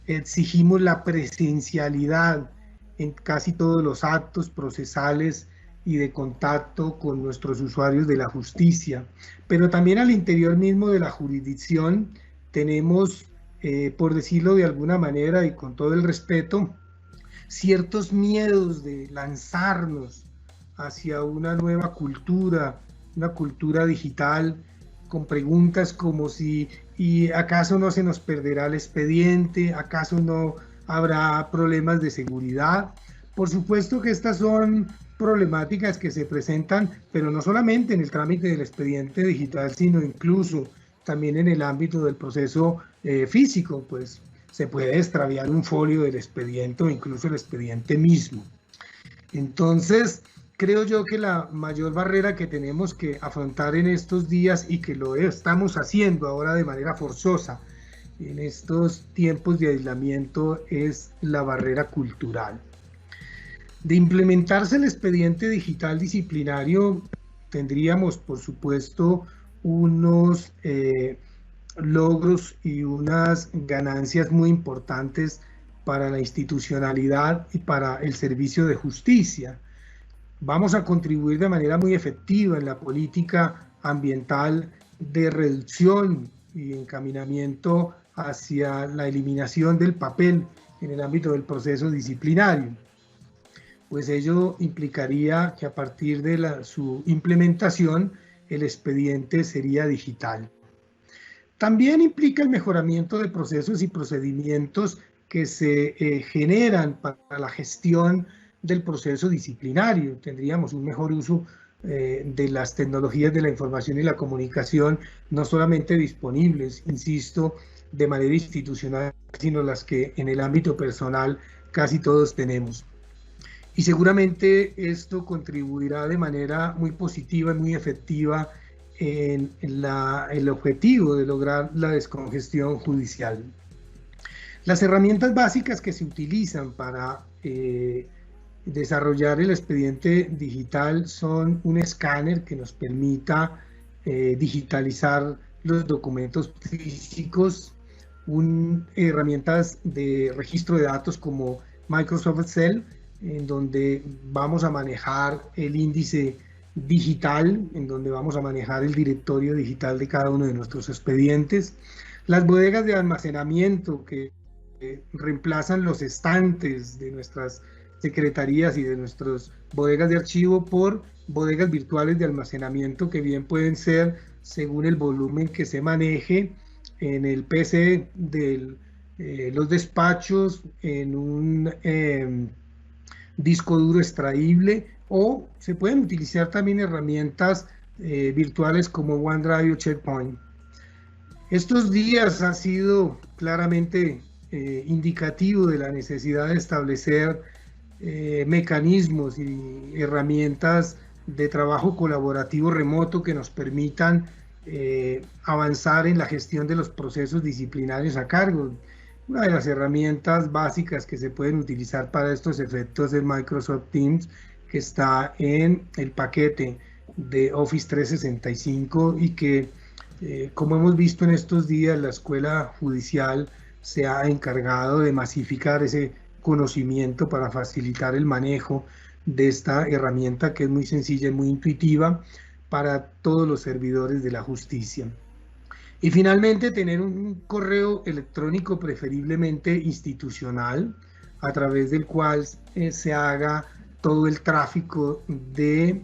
exigimos la presencialidad en casi todos los actos procesales y de contacto con nuestros usuarios de la justicia, pero también al interior mismo de la jurisdicción tenemos, por decirlo de alguna manera y con todo el respeto, ciertos miedos de lanzarnos hacia una nueva cultura, una cultura digital, con preguntas como si ¿y acaso no se nos perderá el expediente? ¿Acaso no habrá problemas de seguridad? Por supuesto que estas son problemáticas que se presentan, pero no solamente en el trámite del expediente digital, sino incluso también en el ámbito del proceso físico, pues se puede extraviar un folio del expediente o incluso el expediente mismo. Entonces, creo yo que la mayor barrera que tenemos que afrontar en estos días, y que lo estamos haciendo ahora de manera forzosa en estos tiempos de aislamiento, es la barrera cultural. De implementarse el expediente digital disciplinario, tendríamos, por supuesto, unos logros y unas ganancias muy importantes para la institucionalidad y para el servicio de justicia. Vamos a contribuir de manera muy efectiva en la política ambiental de reducción y encaminamiento hacia la eliminación del papel en el ámbito del proceso disciplinario, pues ello implicaría que a partir de su implementación el expediente sería digital. También implica el mejoramiento de procesos y procedimientos que se generan para la gestión del proceso disciplinario. Tendríamos un mejor uso de las tecnologías de la información y la comunicación, no solamente disponibles, insisto, de manera institucional, sino las que en el ámbito personal casi todos tenemos. Y seguramente esto contribuirá de manera muy positiva y muy efectiva en el objetivo de lograr la descongestión judicial. Las herramientas básicas que se utilizan para desarrollar el expediente digital son un escáner que nos permita digitalizar los documentos físicos, herramientas de registro de datos como Microsoft Excel, en donde vamos a manejar el índice digital, en donde vamos a manejar el directorio digital de cada uno de nuestros expedientes, las bodegas de almacenamiento que reemplazan los estantes de nuestras secretarías y de nuestras bodegas de archivo por bodegas virtuales de almacenamiento que bien pueden ser según el volumen que se maneje en el PC de los despachos, en un disco duro extraíble, o se pueden utilizar también herramientas virtuales como OneDrive o SharePoint. Estos días ha sido claramente indicativo de la necesidad de establecer mecanismos y herramientas de trabajo colaborativo remoto que nos permitan avanzar en la gestión de los procesos disciplinarios a cargo. Una de las herramientas básicas que se pueden utilizar para estos efectos es Microsoft Teams, que está en el paquete de Office 365 y que, como hemos visto en estos días, la Escuela Judicial se ha encargado de masificar ese conocimiento para facilitar el manejo de esta herramienta que es muy sencilla y muy intuitiva para todos los servidores de la justicia. Y finalmente, tener un correo electrónico preferiblemente institucional, a través del cual se haga todo el tráfico de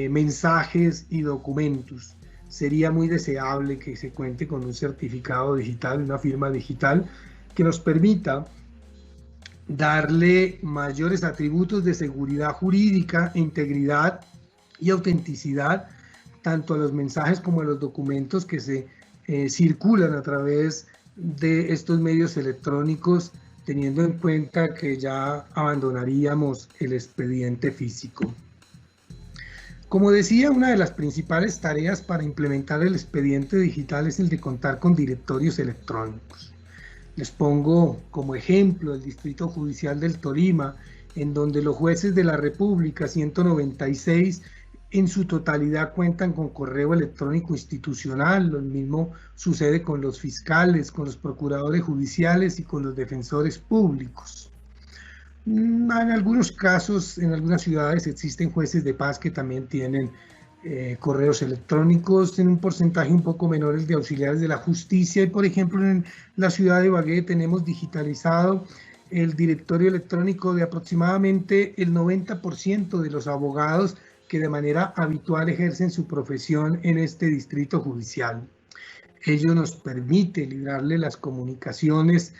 mensajes y documentos. Sería muy deseable que se cuente con un certificado digital, una firma digital, que nos permita darle mayores atributos de seguridad jurídica, integridad y autenticidad, tanto a los mensajes como a los documentos que se circulan a través de estos medios electrónicos, teniendo en cuenta que ya abandonaríamos el expediente físico. Como decía, una de las principales tareas para implementar el expediente digital es el de contar con directorios electrónicos. Les pongo como ejemplo el Distrito Judicial del Tolima, en donde los jueces de la República, 196, en su totalidad cuentan con correo electrónico institucional. Lo mismo sucede con los fiscales, con los procuradores judiciales y con los defensores públicos. En algunos casos, en algunas ciudades existen jueces de paz que también tienen correos electrónicos, en un porcentaje un poco menor el de auxiliares de la justicia, y por ejemplo en la ciudad de Ibagué tenemos digitalizado el directorio electrónico de aproximadamente el 90% de los abogados que de manera habitual ejercen su profesión en este distrito judicial. Ello nos permite librarle las comunicaciones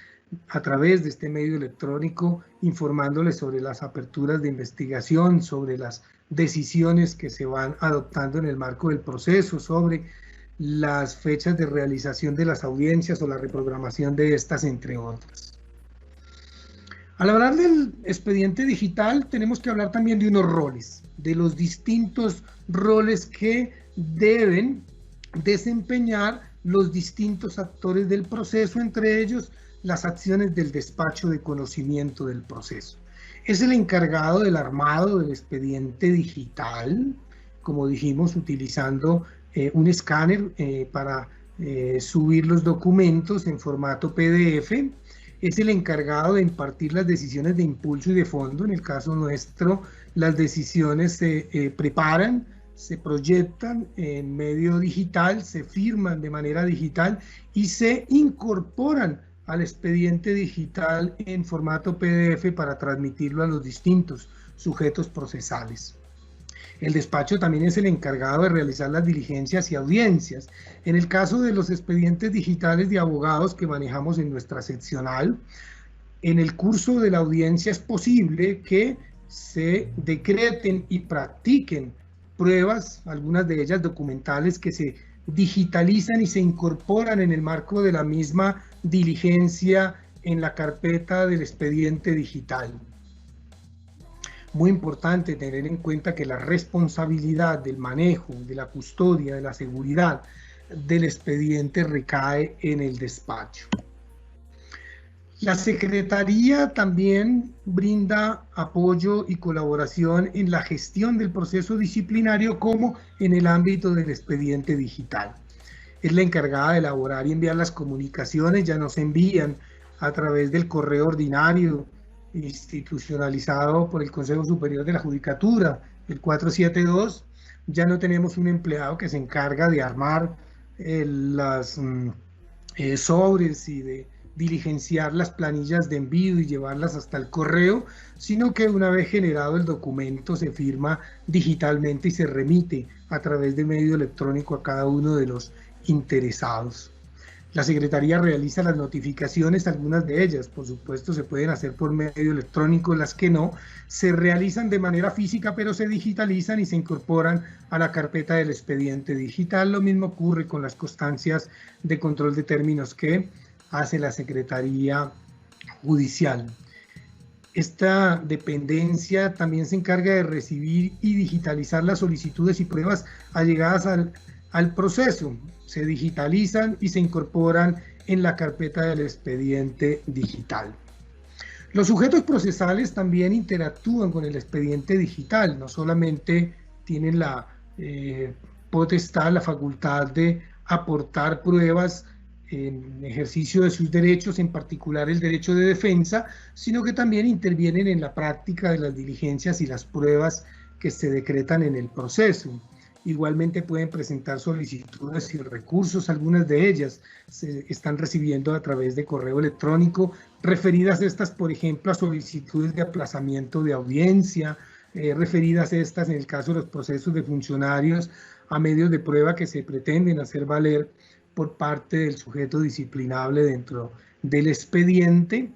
a través de este medio electrónico, informándoles sobre las aperturas de investigación, sobre las decisiones que se van adoptando en el marco del proceso, sobre las fechas de realización de las audiencias o la reprogramación de estas, entre otras. Al hablar del expediente digital, tenemos que hablar también de unos roles, de los distintos roles que deben desempeñar los distintos actores del proceso, entre ellos las acciones del despacho de conocimiento del proceso. Es el encargado del armado del expediente digital, como dijimos, utilizando un escáner para subir los documentos en formato PDF. Es el encargado de impartir las decisiones de impulso y de fondo. En el caso nuestro, las decisiones se preparan, se proyectan en medio digital, se firman de manera digital y se incorporan al expediente digital en formato PDF para transmitirlo a los distintos sujetos procesales. El despacho también es el encargado de realizar las diligencias y audiencias. En el caso de los expedientes digitales de abogados que manejamos en nuestra seccional, En el curso de la audiencia es posible que se decreten y practiquen pruebas, algunas de ellas documentales, que se digitalizan y se incorporan en el marco de la misma diligencia en la carpeta del expediente digital. Muy importante tener en cuenta que la responsabilidad del manejo, de la custodia, de la seguridad del expediente recae en el despacho. La Secretaría también brinda apoyo y colaboración en la gestión del proceso disciplinario como en el ámbito del expediente digital. Es la encargada de elaborar y enviar las comunicaciones, ya nos envían a través del correo ordinario institucionalizado por el Consejo Superior de la Judicatura, el 472. Ya no tenemos un empleado que se encarga de armar las sobres y de diligenciar las planillas de envío y llevarlas hasta el correo, sino que una vez generado el documento se firma digitalmente y se remite a través de medio electrónico a cada uno de los interesados. La Secretaría realiza las notificaciones, algunas de ellas, por supuesto, se pueden hacer por medio electrónico, las que no, se realizan de manera física, pero se digitalizan y se incorporan a la carpeta del expediente digital. Lo mismo ocurre con las constancias de control de términos que hace la Secretaría Judicial. Esta dependencia también se encarga de recibir y digitalizar las solicitudes y pruebas allegadas al proceso. Se digitalizan y se incorporan en la carpeta del expediente digital. Los sujetos procesales también interactúan con el expediente digital, no solamente tienen la potestad, la facultad de aportar pruebas en ejercicio de sus derechos, en particular el derecho de defensa, sino que también intervienen en la práctica de las diligencias y las pruebas que se decretan en el proceso. Igualmente pueden presentar solicitudes y recursos, algunas de ellas se están recibiendo a través de correo electrónico, referidas estas, por ejemplo, a solicitudes de aplazamiento de audiencia, referidas estas, en el caso de los procesos de funcionarios, a medios de prueba que se pretenden hacer valer por parte del sujeto disciplinable dentro del expediente.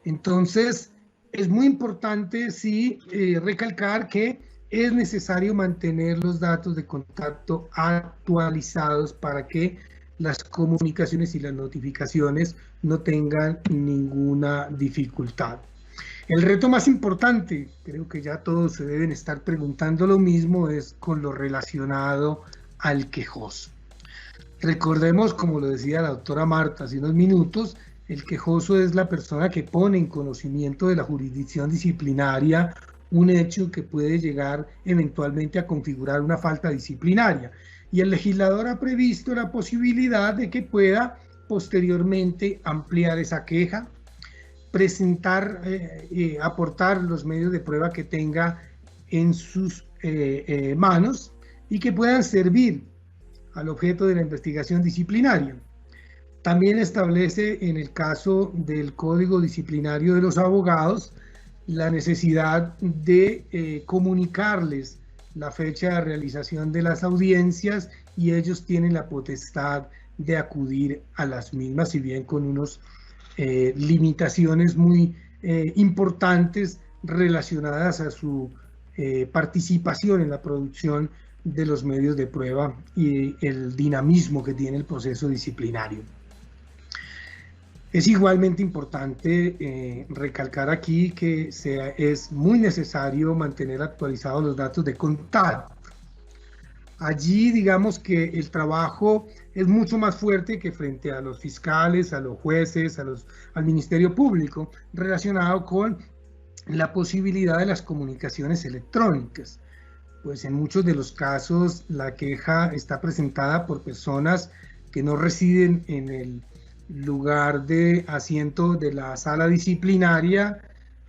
Entonces, es muy importante, sí, recalcar que es necesario mantener los datos de contacto actualizados para que las comunicaciones y las notificaciones no tengan ninguna dificultad. El reto más importante, creo que ya todos se deben estar preguntando lo mismo, es con lo relacionado al quejoso. Recordemos, como lo decía la doctora Marta hace unos minutos, el quejoso es la persona que pone en conocimiento de la jurisdicción disciplinaria un hecho que puede llegar eventualmente a configurar una falta disciplinaria. Y el legislador ha previsto la posibilidad de que pueda posteriormente ampliar esa queja, presentar, aportar los medios de prueba que tenga en sus manos y que puedan servir al objeto de la investigación disciplinaria. También establece, en el caso del Código Disciplinario de los Abogados, la necesidad de comunicarles la fecha de realización de las audiencias y ellos tienen la potestad de acudir a las mismas, si bien con unas limitaciones muy importantes relacionadas a su participación en la producción de los medios de prueba y el dinamismo que tiene el proceso disciplinario. Es igualmente importante recalcar aquí que es muy necesario mantener actualizados los datos de contacto. Allí digamos que el trabajo es mucho más fuerte que frente a los fiscales, a los jueces, al Ministerio Público, relacionado con la posibilidad de las comunicaciones electrónicas. Pues en muchos de los casos la queja está presentada por personas que no residen en el lugar de asiento de la sala disciplinaria,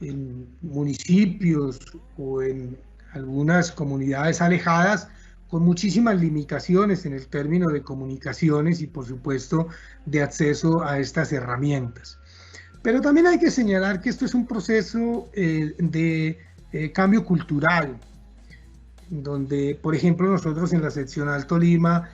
en municipios o en algunas comunidades alejadas, con muchísimas limitaciones en el término de comunicaciones y por supuesto de acceso a estas herramientas. Pero también hay que señalar que esto es un proceso de cambio cultural, donde por ejemplo nosotros en la seccional Tolima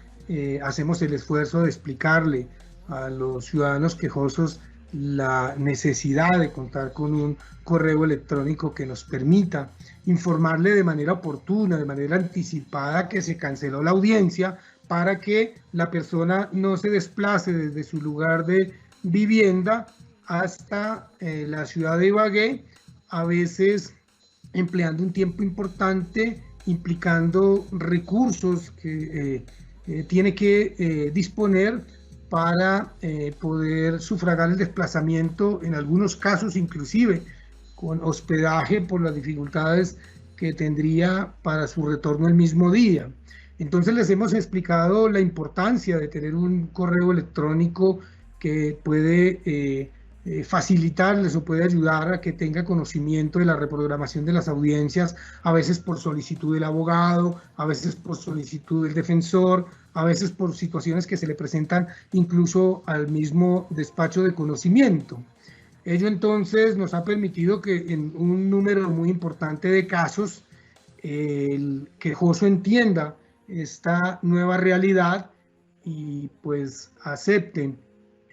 hacemos el esfuerzo de explicarle a los ciudadanos quejosos la necesidad de contar con un correo electrónico que nos permita informarle de manera oportuna, de manera anticipada que se canceló la audiencia, para que la persona no se desplace desde su lugar de vivienda hasta la ciudad de Ibagué, a veces empleando un tiempo importante, implicando recursos que tiene que disponer para poder sufragar el desplazamiento, en algunos casos inclusive con hospedaje por las dificultades que tendría para su retorno el mismo día. Entonces les hemos explicado la importancia de tener un correo electrónico que puede facilitarles o puede ayudar a que tenga conocimiento de la reprogramación de las audiencias, a veces por solicitud del abogado, a veces por solicitud del defensor, a veces por situaciones que se le presentan incluso al mismo despacho de conocimiento. Ello entonces nos ha permitido que en un número muy importante de casos el quejoso entienda esta nueva realidad y pues acepten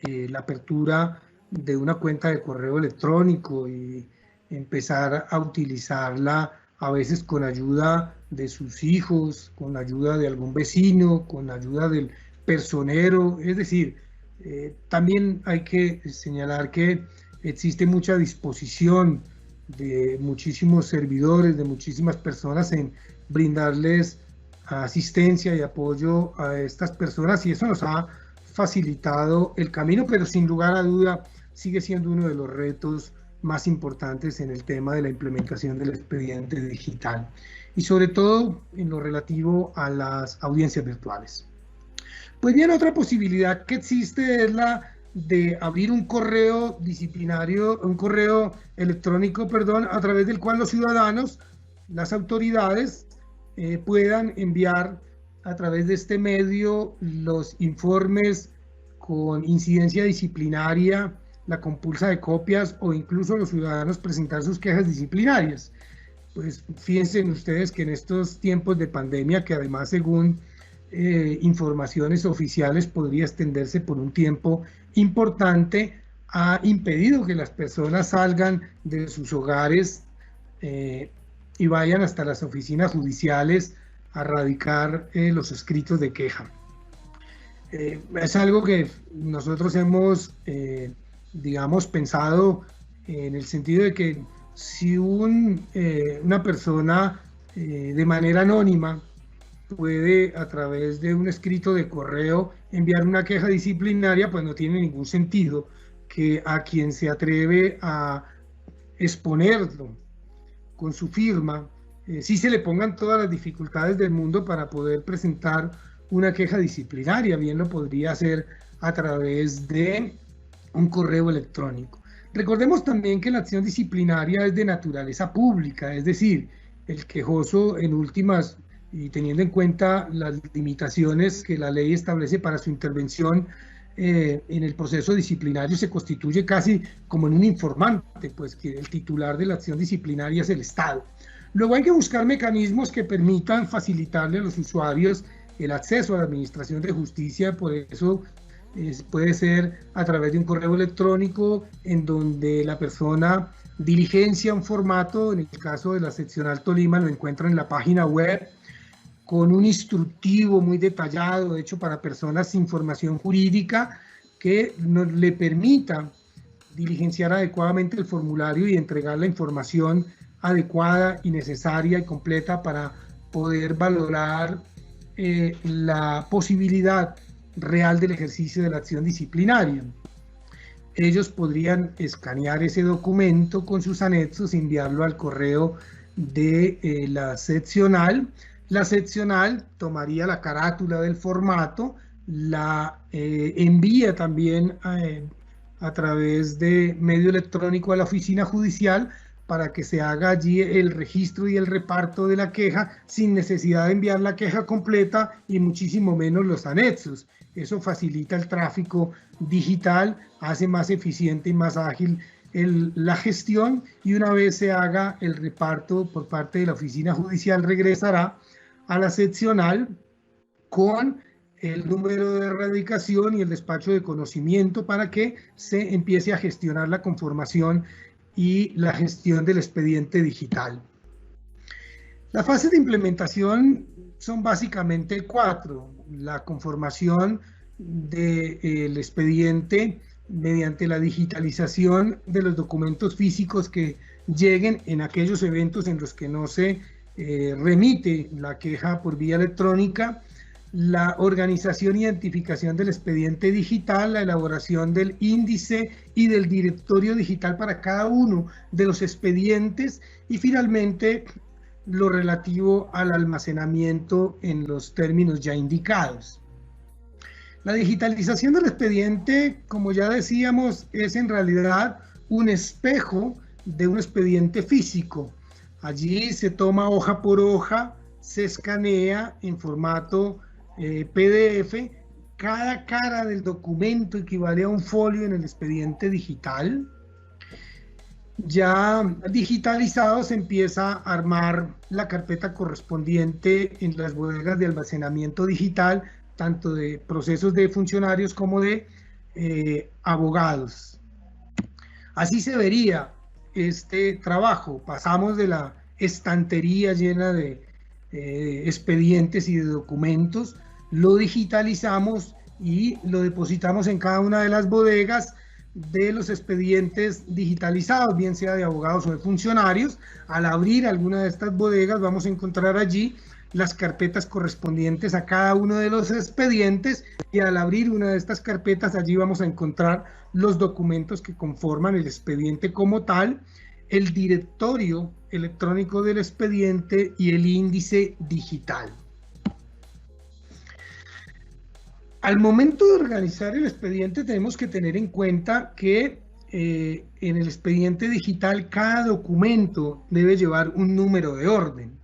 la apertura de una cuenta de correo electrónico y empezar a utilizarla a veces con ayuda de sus hijos, con ayuda de algún vecino, con ayuda del personero. Es decir, también hay que señalar que existe mucha disposición de muchísimos servidores, de muchísimas personas en brindarles asistencia y apoyo a estas personas, y eso nos ha facilitado el camino, pero sin lugar a duda sigue siendo uno de los retos más importantes en el tema de la implementación del expediente digital y sobre todo en lo relativo a las audiencias virtuales. Pues bien, otra posibilidad que existe es la de abrir un correo disciplinario, un correo electrónico, perdón, a través del cual los ciudadanos, las autoridades, puedan enviar a través de este medio los informes con incidencia disciplinaria, la compulsa de copias o incluso los ciudadanos presentar sus quejas disciplinarias. Pues fíjense ustedes que en estos tiempos de pandemia, que además según informaciones oficiales podría extenderse por un tiempo importante, ha impedido que las personas salgan de sus hogares y vayan hasta las oficinas judiciales a radicar los escritos de queja. Es algo que nosotros hemos, digamos, pensado en el sentido de que si una persona de manera anónima puede a través de un escrito de correo enviar una queja disciplinaria, pues no tiene ningún sentido que a quien se atreve a exponerlo con su firma, sí se le pongan todas las dificultades del mundo para poder presentar una queja disciplinaria. Bien lo podría hacer a través de un correo electrónico. Recordemos también que la acción disciplinaria es de naturaleza pública, es decir, el quejoso en últimas, y teniendo en cuenta las limitaciones que la ley establece para su intervención en el proceso disciplinario, se constituye casi como en un informante, pues que el titular de la acción disciplinaria es el Estado. Luego hay que buscar mecanismos que permitan facilitarle a los usuarios el acceso a la administración de justicia, por eso puede ser a través de un correo electrónico en donde la persona diligencia un formato. En el caso de la seccional Tolima lo encuentra en la página web con un instructivo muy detallado, hecho para personas sin formación jurídica, que le permita diligenciar adecuadamente el formulario y entregar la información adecuada y necesaria y completa para poder valorar la posibilidad real del ejercicio de la acción disciplinaria. Ellos podrían escanear ese documento con sus anexos y enviarlo al correo de la seccional. La seccional tomaría la carátula del formato, la envía también a través de medio electrónico a la oficina judicial para que se haga allí el registro y el reparto de la queja sin necesidad de enviar la queja completa y muchísimo menos los anexos. Eso facilita el tráfico digital, hace más eficiente y más ágil la gestión, y una vez se haga el reparto por parte de la oficina judicial regresará a la seccional con el número de erradicación y el despacho de conocimiento para que se empiece a gestionar la conformación y la gestión del expediente digital. Las fases de implementación son básicamente 4. La conformación del expediente mediante la digitalización de los documentos físicos que lleguen en aquellos eventos en los que no se remite la queja por vía electrónica, la organización y identificación del expediente digital, la elaboración del índice y del directorio digital para cada uno de los expedientes y finalmente lo relativo al almacenamiento en los términos ya indicados. La digitalización del expediente, como ya decíamos, es en realidad un espejo de un expediente físico. Allí se toma hoja por hoja, se escanea en formato PDF, cada cara del documento equivale a un folio en el expediente digital. Ya digitalizado se empieza a armar la carpeta correspondiente en las bodegas de almacenamiento digital, tanto de procesos de funcionarios como de abogados. Así se vería este trabajo. Pasamos de la estantería llena de expedientes y de documentos, lo digitalizamos y lo depositamos en cada una de las bodegas de los expedientes digitalizados, bien sea de abogados o de funcionarios. Al abrir alguna de estas bodegas vamos a encontrar allí las carpetas correspondientes a cada uno de los expedientes y al abrir una de estas carpetas allí vamos a encontrar los documentos que conforman el expediente como tal, el directorio electrónico del expediente y el índice digital. Al momento de organizar el expediente tenemos que tener en cuenta que en el expediente digital cada documento debe llevar un número de orden.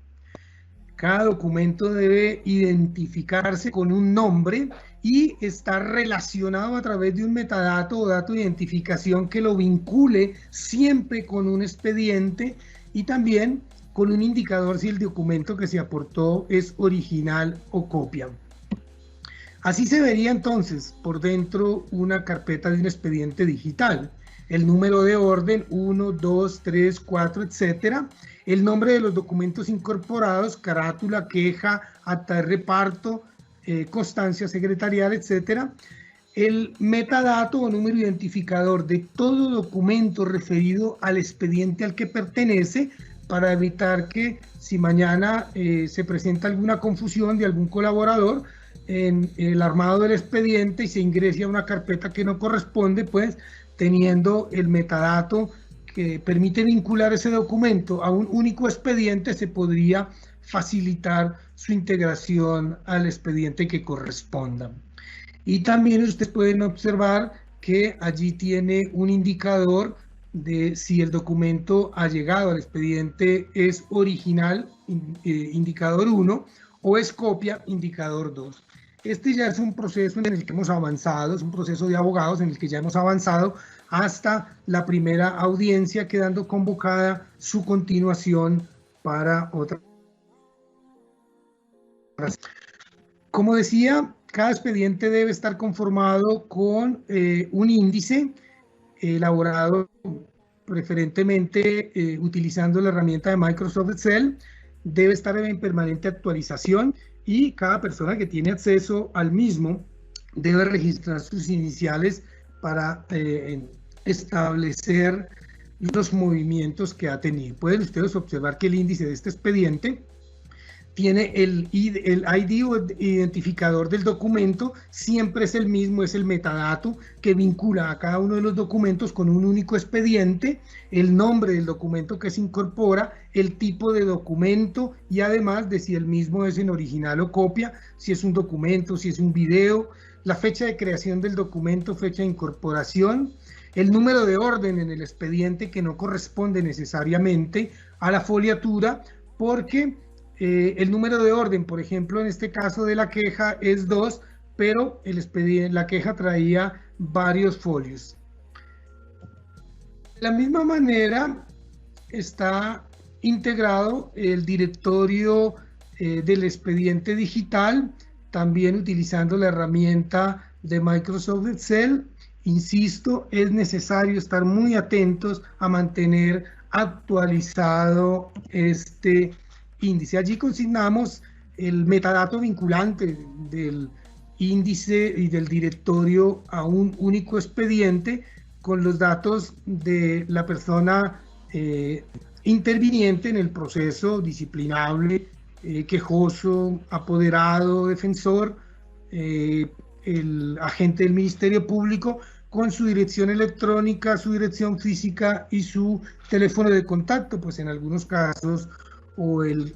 Cada documento debe identificarse con un nombre y estar relacionado a través de un metadato o dato de identificación que lo vincule siempre con un expediente y también con un indicador si el documento que se aportó es original o copia. Así se vería entonces por dentro una carpeta de un expediente digital. El número de orden 1, 2, 3, 4, etcétera. El nombre de los documentos incorporados, carátula, queja, acta de reparto, constancia secretarial, etcétera. El metadato o número identificador de todo documento referido al expediente al que pertenece para evitar que si mañana se presenta alguna confusión de algún colaborador en el armado del expediente y se ingrese a una carpeta que no corresponde, pues teniendo el metadato que permite vincular ese documento a un único expediente, se podría facilitar su integración al expediente que corresponda. Y también ustedes pueden observar que allí tiene un indicador de si el documento ha llegado al expediente es original, indicador 1, o es copia, indicador 2. Este ya es un proceso en el que hemos avanzado, es un proceso de abogados en el que ya hemos avanzado hasta la primera audiencia, quedando convocada su continuación para otra. Como decía, cada expediente debe estar conformado con un índice elaborado preferentemente utilizando la herramienta de Microsoft Excel, debe estar en permanente actualización y cada persona que tiene acceso al mismo debe registrar sus iniciales para establecer los movimientos que ha tenido. Pueden ustedes observar que el índice de este expediente tiene el ID o identificador del documento, siempre es el mismo, es el metadato que vincula a cada uno de los documentos con un único expediente, el nombre del documento que se incorpora, el tipo de documento y además de si el mismo es en original o copia, si es un documento, si es un video, la fecha de creación del documento, fecha de incorporación, el número de orden en el expediente que no corresponde necesariamente a la foliatura porque el número de orden, por ejemplo, en este caso de la queja es 2, pero la queja traía varios folios. De la misma manera está integrado el directorio del expediente digital también utilizando la herramienta de Microsoft Excel. Insisto, es necesario estar muy atentos a mantener actualizado este índice. Allí consignamos el metadato vinculante del índice y del directorio a un único expediente con los datos de la persona interviniente en el proceso disciplinable, quejoso, apoderado, defensor, el agente del Ministerio Público, con su dirección electrónica, su dirección física y su teléfono de contacto, pues en algunos casos o el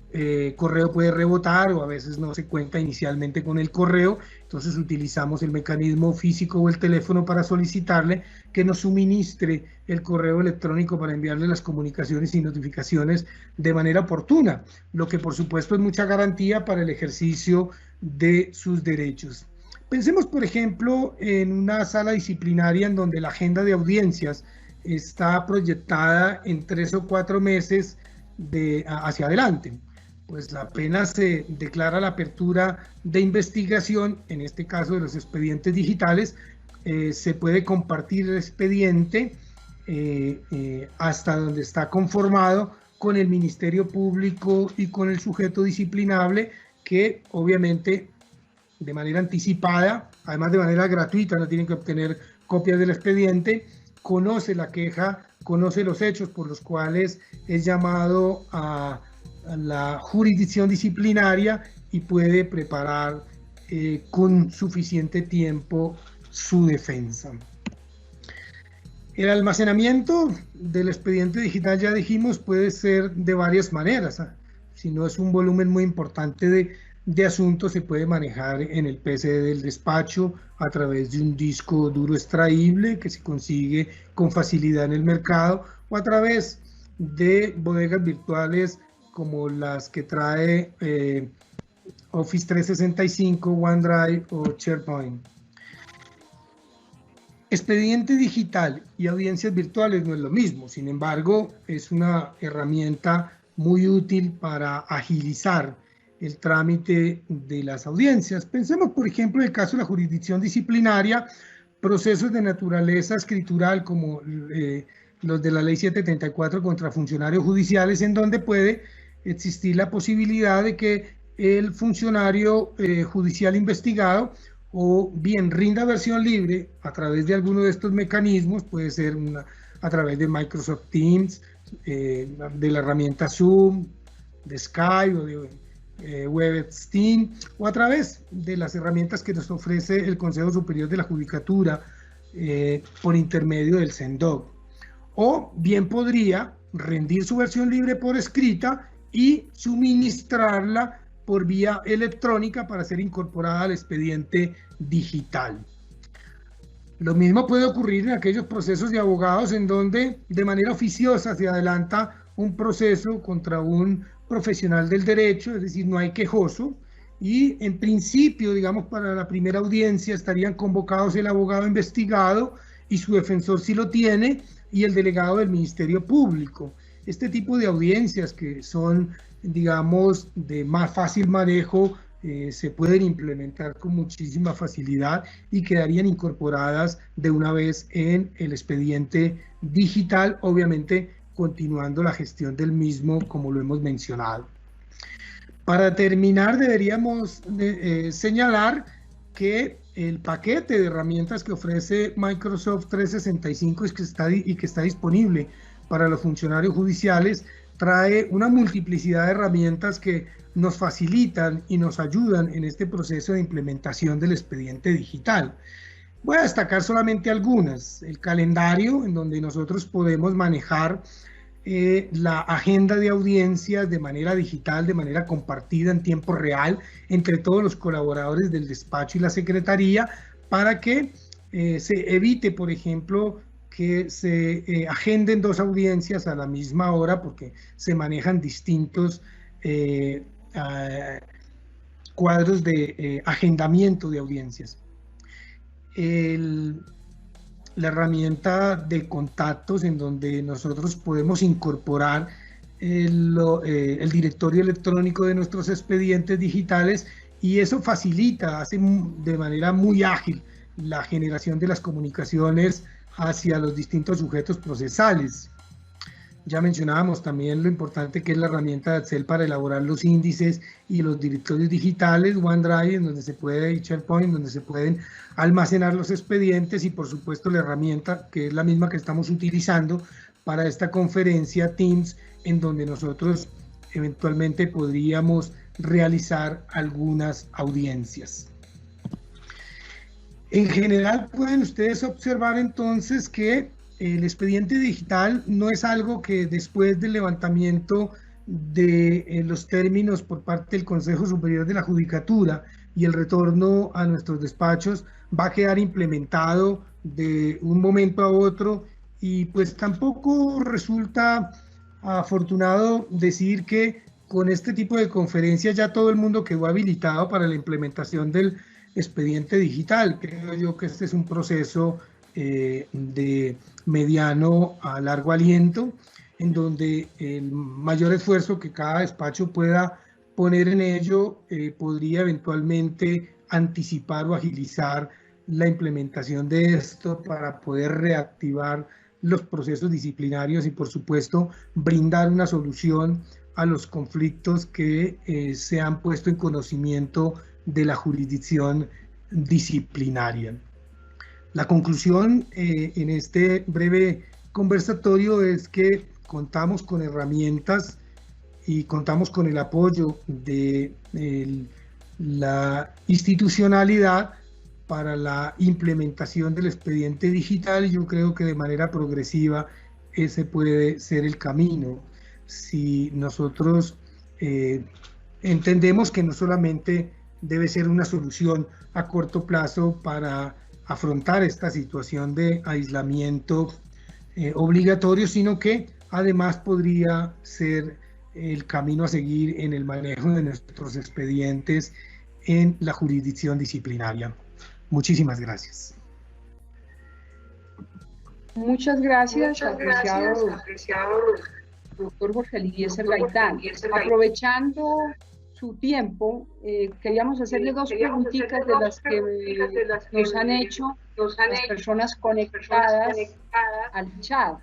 correo puede rebotar o a veces no se cuenta inicialmente con el correo, entonces utilizamos el mecanismo físico o el teléfono para solicitarle que nos suministre el correo electrónico para enviarle las comunicaciones y notificaciones de manera oportuna, lo que por supuesto es mucha garantía para el ejercicio de sus derechos. Pensemos, por ejemplo, en una sala disciplinaria en donde la agenda de audiencias está proyectada en 3 o 4 meses hacia adelante. Pues apenas se declara la apertura de investigación, en este caso de los expedientes digitales, se puede compartir el expediente hasta donde está conformado con el Ministerio Público y con el sujeto disciplinable, que obviamente de manera anticipada, además de manera gratuita, no tienen que obtener copias del expediente, conoce la queja, conoce los hechos por los cuales es llamado a la jurisdicción disciplinaria y puede preparar con suficiente tiempo su defensa. El almacenamiento del expediente digital, ya dijimos, puede ser de varias maneras. Si no es un volumen muy importante de asuntos, se puede manejar en el PC del despacho a través de un disco duro extraíble que se consigue con facilidad en el mercado, o a través de bodegas virtuales como las que trae Office 365, OneDrive o SharePoint. Expediente digital y audiencias virtuales no es lo mismo, sin embargo, es una herramienta muy útil para agilizar el trámite de las audiencias. Pensemos, por ejemplo, en el caso de la jurisdicción disciplinaria, procesos de naturaleza escritural como los de la Ley 734 contra funcionarios judiciales, en donde puede existir la posibilidad de que el funcionario judicial investigado o bien rinda versión libre a través de alguno de estos mecanismos, puede ser a través de Microsoft Teams, de la herramienta Zoom, de Skype o de WebEx, o a través de las herramientas que nos ofrece el Consejo Superior de la Judicatura por intermedio del CENDOC. O bien podría rendir su versión libre por escrita y suministrarla por vía electrónica para ser incorporada al expediente digital. Lo mismo puede ocurrir en aquellos procesos de abogados en donde de manera oficiosa se adelanta un proceso contra un profesional del derecho, es decir, no hay quejoso, y en principio, digamos, para la primera audiencia estarían convocados el abogado investigado y su defensor si lo tiene, y el delegado del Ministerio Público. Este tipo de audiencias que son, digamos, de más fácil manejo, se pueden implementar con muchísima facilidad y quedarían incorporadas de una vez en el expediente digital, obviamente continuando la gestión del mismo como lo hemos mencionado. Para terminar, deberíamos señalar que el paquete de herramientas que ofrece Microsoft 365 y que está disponible para los funcionarios judiciales trae una multiplicidad de herramientas que nos facilitan y nos ayudan en este proceso de implementación del expediente digital. Voy a destacar solamente algunas. El calendario, en donde nosotros podemos manejar la agenda de audiencias de manera digital, de manera compartida en tiempo real entre todos los colaboradores del despacho y la secretaría, para que se evite, por ejemplo, que se agenden 2 audiencias a la misma hora, porque se manejan distintos cuadros de agendamiento de audiencias. La herramienta de contactos, en donde nosotros podemos incorporar el directorio electrónico de nuestros expedientes digitales y eso facilita, hace de manera muy ágil la generación de las comunicaciones hacia los distintos sujetos procesales. Ya mencionábamos también lo importante que es la herramienta de Excel para elaborar los índices y los directorios digitales, OneDrive, en donde se puede, y SharePoint, donde se pueden almacenar los expedientes, y por supuesto la herramienta que es la misma que estamos utilizando para esta conferencia, Teams, en donde nosotros eventualmente podríamos realizar algunas audiencias. En general pueden ustedes observar entonces que el expediente digital no es algo que después del levantamiento de los términos por parte del Consejo Superior de la Judicatura y el retorno a nuestros despachos va a quedar implementado de un momento a otro, y pues tampoco resulta afortunado decir que con este tipo de conferencias ya todo el mundo quedó habilitado para la implementación del expediente digital. Creo yo que este es un proceso de mediano a largo aliento, en donde el mayor esfuerzo que cada despacho pueda poner en ello podría eventualmente anticipar o agilizar la implementación de esto para poder reactivar los procesos disciplinarios y, por supuesto, brindar una solución a los conflictos que se han puesto en conocimiento de la jurisdicción disciplinaria. La conclusión en este breve conversatorio es que contamos con herramientas y contamos con el apoyo de la institucionalidad para la implementación del expediente digital, y yo creo que de manera progresiva ese puede ser el camino. Si nosotros entendemos que no solamente debe ser una solución a corto plazo para afrontar esta situación de aislamiento obligatorio, sino que además podría ser el camino a seguir en el manejo de nuestros expedientes en la jurisdicción disciplinaria. Muchísimas gracias. Muchas gracias, apreciado doctor Jorge Eliezer Gaitán. Aprovechando su tiempo, queríamos hacerle dos preguntitas de las que nos han hecho las personas conectadas al chat.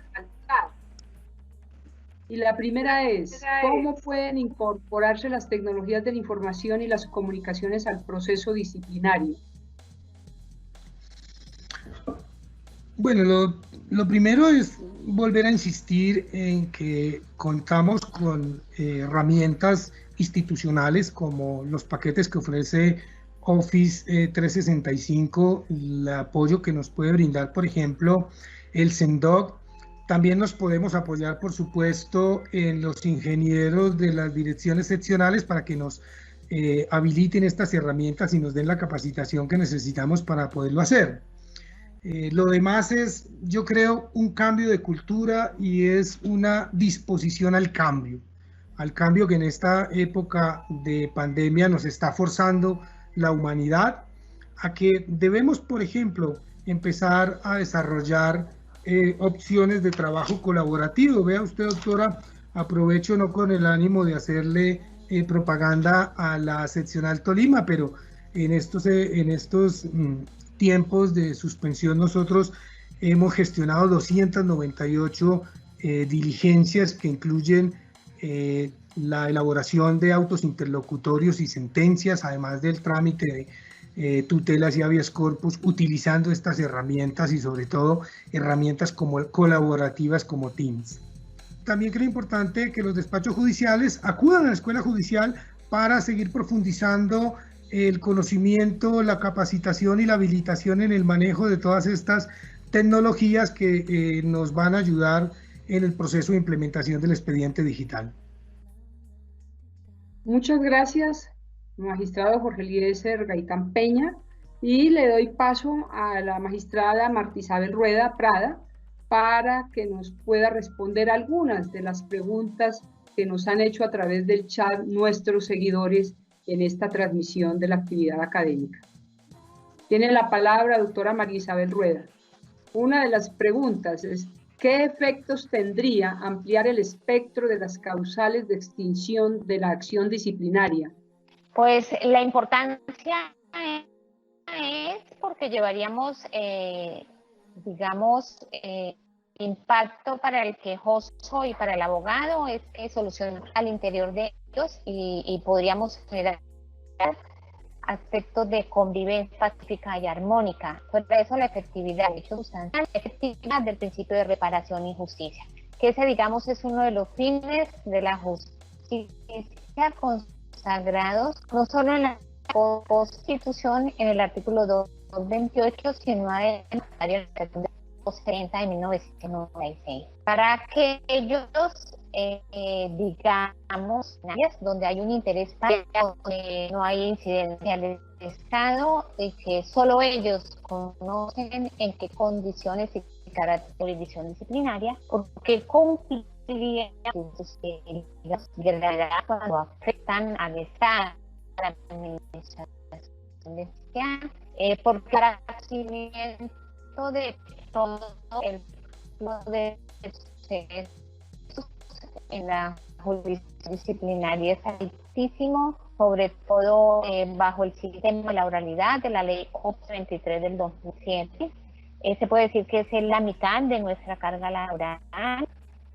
Y la primera es, ¿cómo pueden incorporarse las tecnologías de la información y las comunicaciones al proceso disciplinario? Bueno, lo primero es volver a insistir en que contamos con herramientas institucionales como los paquetes que ofrece Office 365, el apoyo que nos puede brindar, por ejemplo, el SENDOC. También nos podemos apoyar, por supuesto, en los ingenieros de las direcciones seccionales para que nos habiliten estas herramientas y nos den la capacitación que necesitamos para poderlo hacer. Lo demás es, yo creo, un cambio de cultura y es una disposición al cambio que en esta época de pandemia nos está forzando la humanidad a que debemos, por ejemplo, empezar a desarrollar opciones de trabajo colaborativo. Vea usted, doctora, aprovecho no con el ánimo de hacerle propaganda a la seccional Tolima, pero en estos tiempos de suspensión nosotros hemos gestionado 298 diligencias que incluyen la elaboración de autos interlocutorios y sentencias, además del trámite de tutelas y habeas corpus, utilizando estas herramientas y sobre todo herramientas colaborativas como Teams. También creo importante que los despachos judiciales acudan a la escuela judicial para seguir profundizando el conocimiento, la capacitación y la habilitación en el manejo de todas estas tecnologías que nos van a ayudar en el proceso de implementación del expediente digital. Muchas gracias, magistrado Jorge Eliezer Gaitán Peña, y le doy paso a la magistrada Marta Isabel Rueda Prada para que nos pueda responder algunas de las preguntas que nos han hecho a través del chat nuestros seguidores en esta transmisión de la actividad académica. Tiene la palabra doctora María Isabel Rueda. Una de las preguntas es, ¿qué efectos tendría ampliar el espectro de las causales de extinción de la acción disciplinaria Pues la importancia es porque llevaríamos, digamos, impacto para el quejoso y para el abogado es solución al interior de ellos y podríamos generar aspectos de convivencia pacífica y armónica. Por eso la efectividad del hecho sustancial, la efectividad del principio de reparación y justicia, que ese, digamos, es uno de los fines de la justicia consagrados no solo en la Constitución, en el artículo 228, sino en el artículo 230 de 1996, para que ellos, digamos, donde hay un interés donde no hay incidencia del Estado y que solo ellos conocen en qué condiciones y carácter de jurisdicción disciplinaria, porque cumpliría sus cuando afectan al Estado, a la administración del Estado, por conocimiento de todo el flujo de en la jurisdicción disciplinaria es altísimo, sobre todo bajo el sistema de la oralidad de la ley 23 del 2007. Se puede decir que es la mitad de nuestra carga laboral.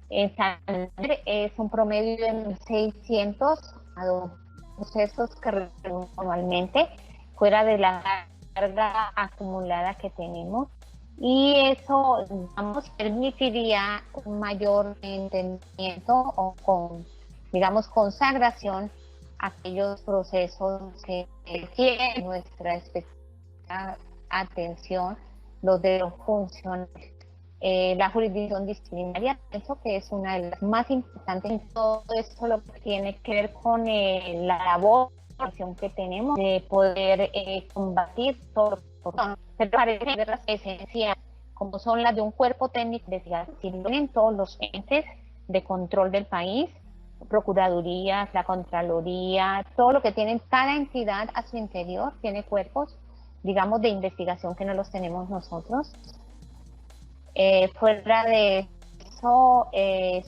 En Santander es un promedio de 600 a 2 procesos que resuelven anualmente, fuera de la carga acumulada que tenemos. Y eso, digamos, permitiría un mayor entendimiento o digamos, consagración a aquellos procesos que requieren nuestra especial atención, los de los funcionarios. La jurisdicción disciplinaria, pienso que es una de las más importantes en todo esto, lo que tiene que ver con la labor que tenemos de poder combatir todo lo que pero parece ver las esenciales, como son las de un cuerpo técnico de investigación en todos los entes de control del país, procuradurías, la Contraloría, todo lo que tienen cada entidad a su interior, tiene cuerpos, digamos, de investigación que no los tenemos nosotros. Fuera de eso,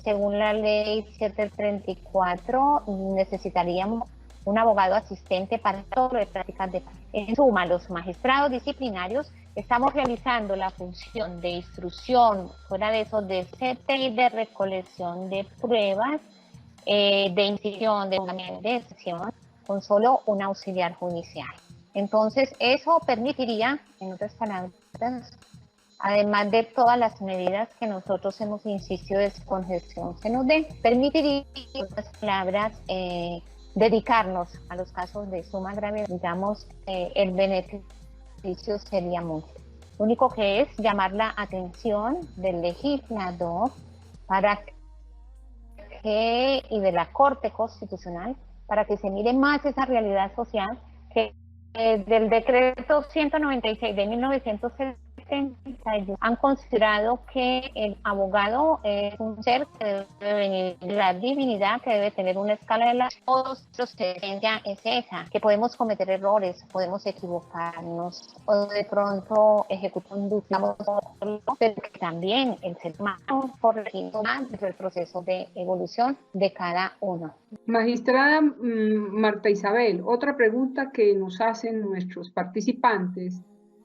según la ley 734, necesitaríamos un abogado asistente para todo lo de prácticas de paz. En suma, los magistrados disciplinarios estamos realizando la función de instrucción, fuera de eso, de CTI, de recolección de pruebas, de incisión, de decisión, con solo un auxiliar judicial. Entonces, eso permitiría, en otras palabras, además de todas las medidas que nosotros hemos insistido de descongestión se nos den, permitiría, en otras palabras, dedicarnos a los casos de suma gravedad, digamos, el beneficio sería mucho. Lo único que es llamar la atención del legislador para que, y de la Corte Constitucional, para que se mire más esa realidad social que del decreto 196 de 1970 han considerado que el abogado es un ser que debe venir de la divinidad, que debe tener una escala de la... Todos los esencia es esa, que podemos cometer errores, podemos equivocarnos, o de pronto ejecutar un dictamen, pero que también el ser humano corregido más del proceso de evolución de cada uno. Magistrada Marta Isabel, otra pregunta que nos hacen nuestros participantes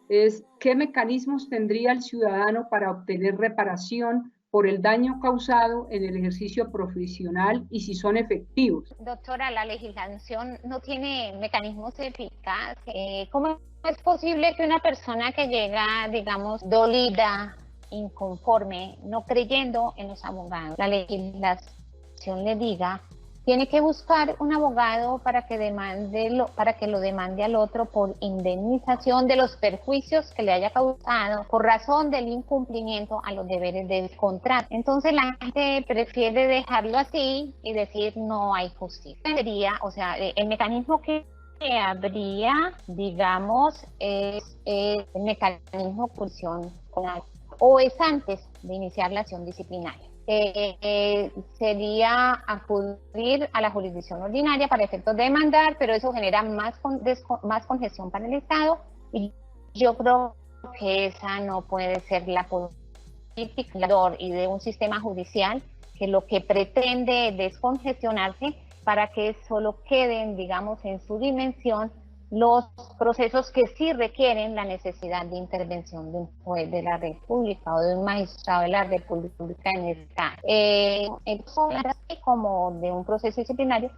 es ¿qué mecanismos tendría el ciudadano para obtener reparación por el daño causado en el ejercicio profesional y si son efectivos? Doctora, la legislación no tiene mecanismos eficaces. ¿Cómo es posible que una persona que llega, digamos, dolida, inconforme, no creyendo en los abogados, la legislación le diga tiene que buscar un abogado para que lo demande al otro por indemnización de los perjuicios que le haya causado por razón del incumplimiento a los deberes del contrato? Entonces la gente prefiere dejarlo así y decir no hay justicia. Sería, o sea, el mecanismo que habría, digamos, es el mecanismo de pulsión o es antes de iniciar la acción disciplinaria. Sería acudir a la jurisdicción ordinaria para efectos de demandar, pero eso genera más congestión para el Estado y yo creo que esa no puede ser la política y de un sistema judicial que lo que pretende es descongestionarse para que solo queden, digamos, en su dimensión los procesos que sí requieren la necesidad de intervención de un juez de la República o de un magistrado de la República en este caso. Como de un proceso disciplinario,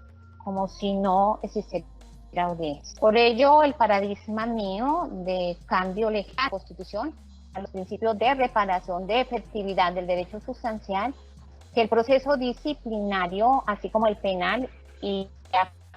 como si no existiera audiencia. Por ello, el paradigma mío de cambio legal a la Constitución, a los principios de reparación, de efectividad del derecho sustancial, que el proceso disciplinario, así como el penal, y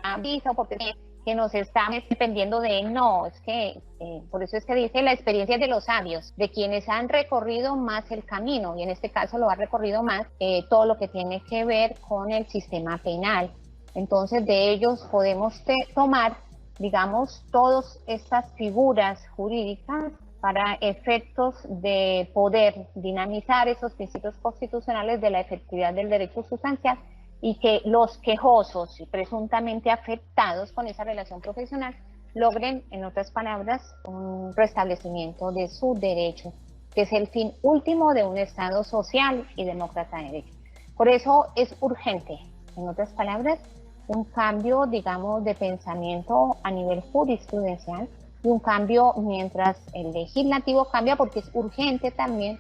aviso porque que nos está dependiendo de él, no, es que por eso es que dice la experiencia de los sabios, de quienes han recorrido más el camino, y en este caso lo ha recorrido más todo lo que tiene que ver con el sistema penal. Entonces de ellos podemos tomar, digamos, todas estas figuras jurídicas para efectos de poder dinamizar esos principios constitucionales de la efectividad del derecho sustancial, y que los quejosos y presuntamente afectados con esa relación profesional logren, en otras palabras, un restablecimiento de su derecho, que es el fin último de un Estado social y demócrata de derecho. Por eso es urgente, en otras palabras, un cambio, digamos, de pensamiento a nivel jurisprudencial, y un cambio mientras el legislativo cambia, porque es urgente también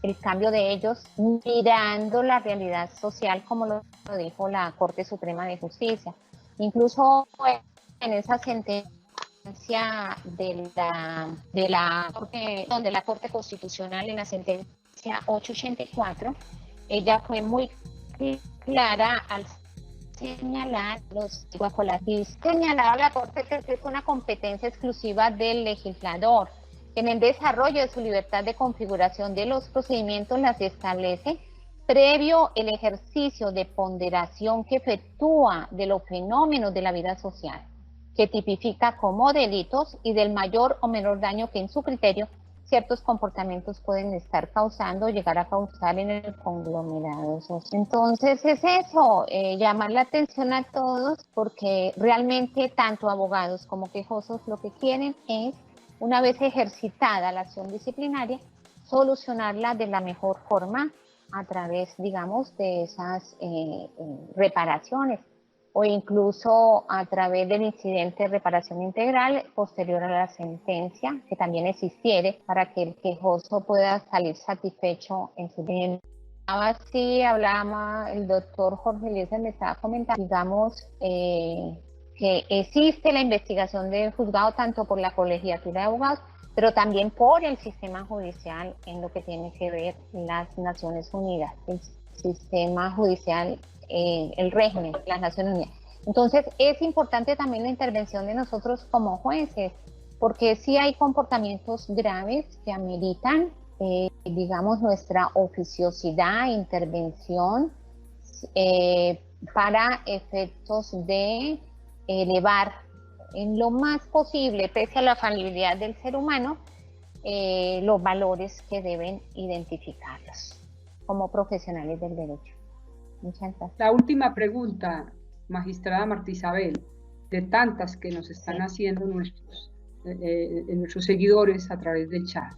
el cambio de ellos mirando la realidad social, como lo dijo la Corte Suprema de Justicia. Incluso en esa sentencia de la Corte Constitucional, en la sentencia 884, ella fue muy clara al señalar los guacolatis. Señalaba la Corte que es una competencia exclusiva del legislador, que en el desarrollo de su libertad de configuración de los procedimientos las establece previo el ejercicio de ponderación que efectúa de los fenómenos de la vida social, que tipifica como delitos y del mayor o menor daño que en su criterio ciertos comportamientos pueden estar causando o llegar a causar en el conglomerado social. Entonces es eso, llamar la atención a todos, porque realmente tanto abogados como quejosos lo que quieren es, una vez ejercitada la acción disciplinaria, solucionarla de la mejor forma a través, digamos, de esas reparaciones, o incluso a través del incidente de reparación integral posterior a la sentencia, que también existiere, para que el quejoso pueda salir satisfecho en su bien. Así hablaba el doctor Jorge Eliezer, me estaba comentando, digamos, que existe la investigación del juzgado tanto por la colegiatura de abogados, pero también por el sistema judicial en lo que tiene que ver las Naciones Unidas, el sistema judicial, el régimen de las Naciones Unidas. Entonces es importante también la intervención de nosotros como jueces, porque sí hay comportamientos graves que ameritan, digamos, nuestra oficiosidad, intervención, para efectos de elevar en lo más posible, pese a la falibilidad del ser humano, los valores que deben identificarlos como profesionales del derecho. Muchas gracias. La última pregunta, magistrada Marta Isabel, de tantas que nos están haciendo nuestros seguidores a través del chat.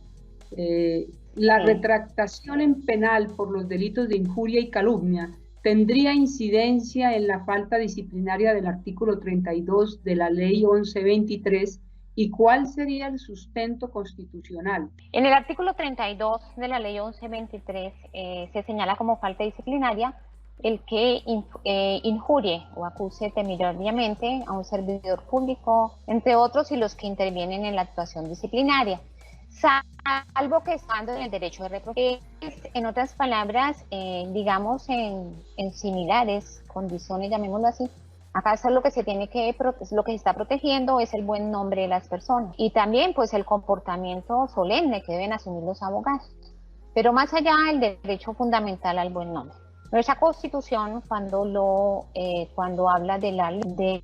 La retractación en penal por los delitos de injuria y calumnia ¿tendría incidencia en la falta disciplinaria del artículo 32 de la Ley 1123? ¿Y cuál sería el sustento constitucional? En el artículo 32 de la Ley 1123 se señala como falta disciplinaria el que injurie o acuse temerariamente a un servidor público, entre otros, y los que intervienen en la actuación disciplinaria, salvo que estando en el derecho de reproche. En otras palabras, digamos, en similares condiciones, llamémoslo así, acaso lo que se está protegiendo es el buen nombre de las personas, y también pues el comportamiento solemne que deben asumir los abogados, pero más allá del derecho fundamental al buen nombre. Nuestra Constitución, cuando habla de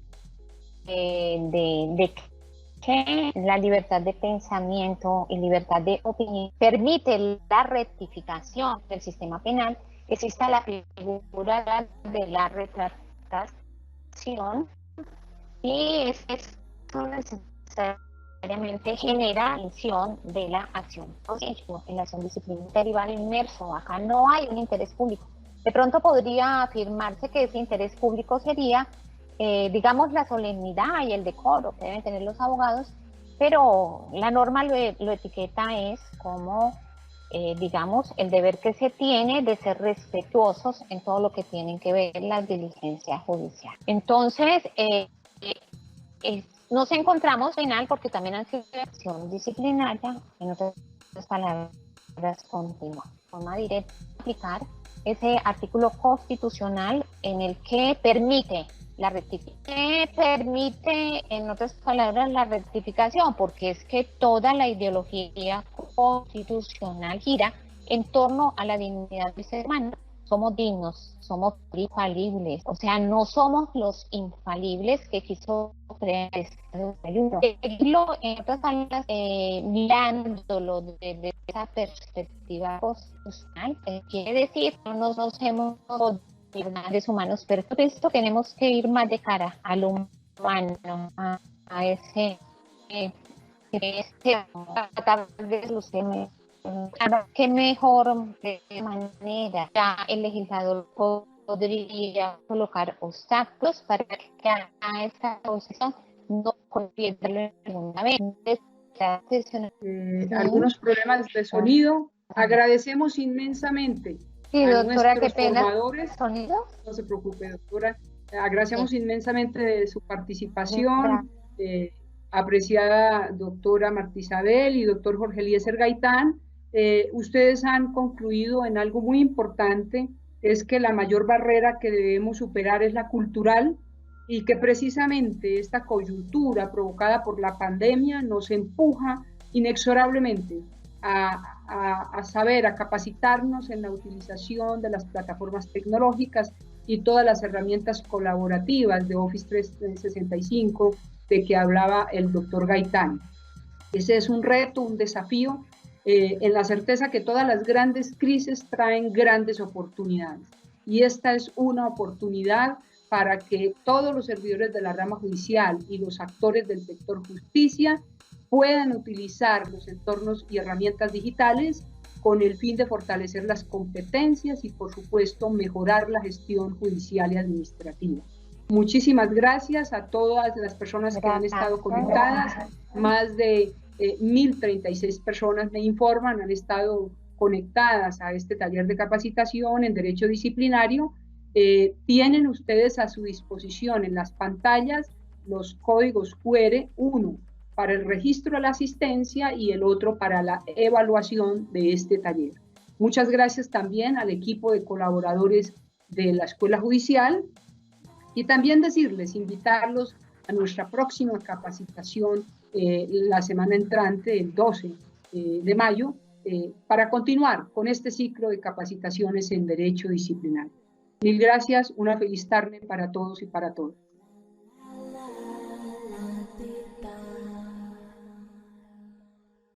que la libertad de pensamiento y libertad de opinión permite la rectificación del sistema penal, exista la figura de la retractación, y esto necesariamente genera extinción de la acción. En la acción disciplinaria deriva inmerso, acá no hay un interés público. De pronto podría afirmarse que ese interés público sería digamos, la solemnidad y el decoro que deben tener los abogados, pero la norma lo etiqueta es como, digamos, el deber que se tiene de ser respetuosos en todo lo que tienen que ver las diligencias judiciales. Entonces, nos encontramos final porque también han sido acción disciplinaria, en otras palabras, continua, forma directa, aplicar ese artículo constitucional en el que permite la rectificación, en otras palabras, la rectificación, porque es que toda la ideología constitucional gira en torno a la dignidad del ser humano. Somos dignos, somos infalibles, o sea, no somos los infalibles que quiso crear este libro. En otras palabras, mirándolo desde esa perspectiva constitucional, quiere decir que no nos hemos seres humanos, pero por esto tenemos que ir más de cara al humano, a ese tratar de solucionar. Qué mejor manera ya el legislador podría colocar obstáculos para que a esta posición no convierta en alguna vez. Algunos problemas de sonido. Agradecemos inmensamente sí, a doctora, nuestros qué pena. formadores. ¿Sonido? No se preocupe, doctora. Agradecemos inmensamente de su participación. Apreciada doctora Marta Isabel y doctor Jorge Eliezer Gaitán, ustedes han concluido en algo muy importante, es que la mayor barrera que debemos superar es la cultural y que precisamente esta coyuntura provocada por la pandemia nos empuja inexorablemente a saber, a capacitarnos en la utilización de las plataformas tecnológicas y todas las herramientas colaborativas de Office 365 de que hablaba el doctor Gaitán. Ese es un reto, un desafío, en la certeza que todas las grandes crisis traen grandes oportunidades. Y esta es una oportunidad para que todos los servidores de la rama judicial y los actores del sector justicia puedan utilizar los entornos y herramientas digitales con el fin de fortalecer las competencias y, por supuesto, mejorar la gestión judicial y administrativa. Muchísimas gracias a todas las personas que han estado conectadas. Más de 1.036 personas, me informan, han estado conectadas a este taller de capacitación en Derecho Disciplinario. Tienen ustedes a su disposición en las pantallas los códigos QR, uno para el registro de la asistencia y el otro para la evaluación de este taller. Muchas gracias también al equipo de colaboradores de la Escuela Judicial y también decirles, invitarlos a nuestra próxima capacitación la semana entrante, el 12 de mayo, para continuar con este ciclo de capacitaciones en Derecho Disciplinario. Mil gracias, una feliz tarde para todos y para todas.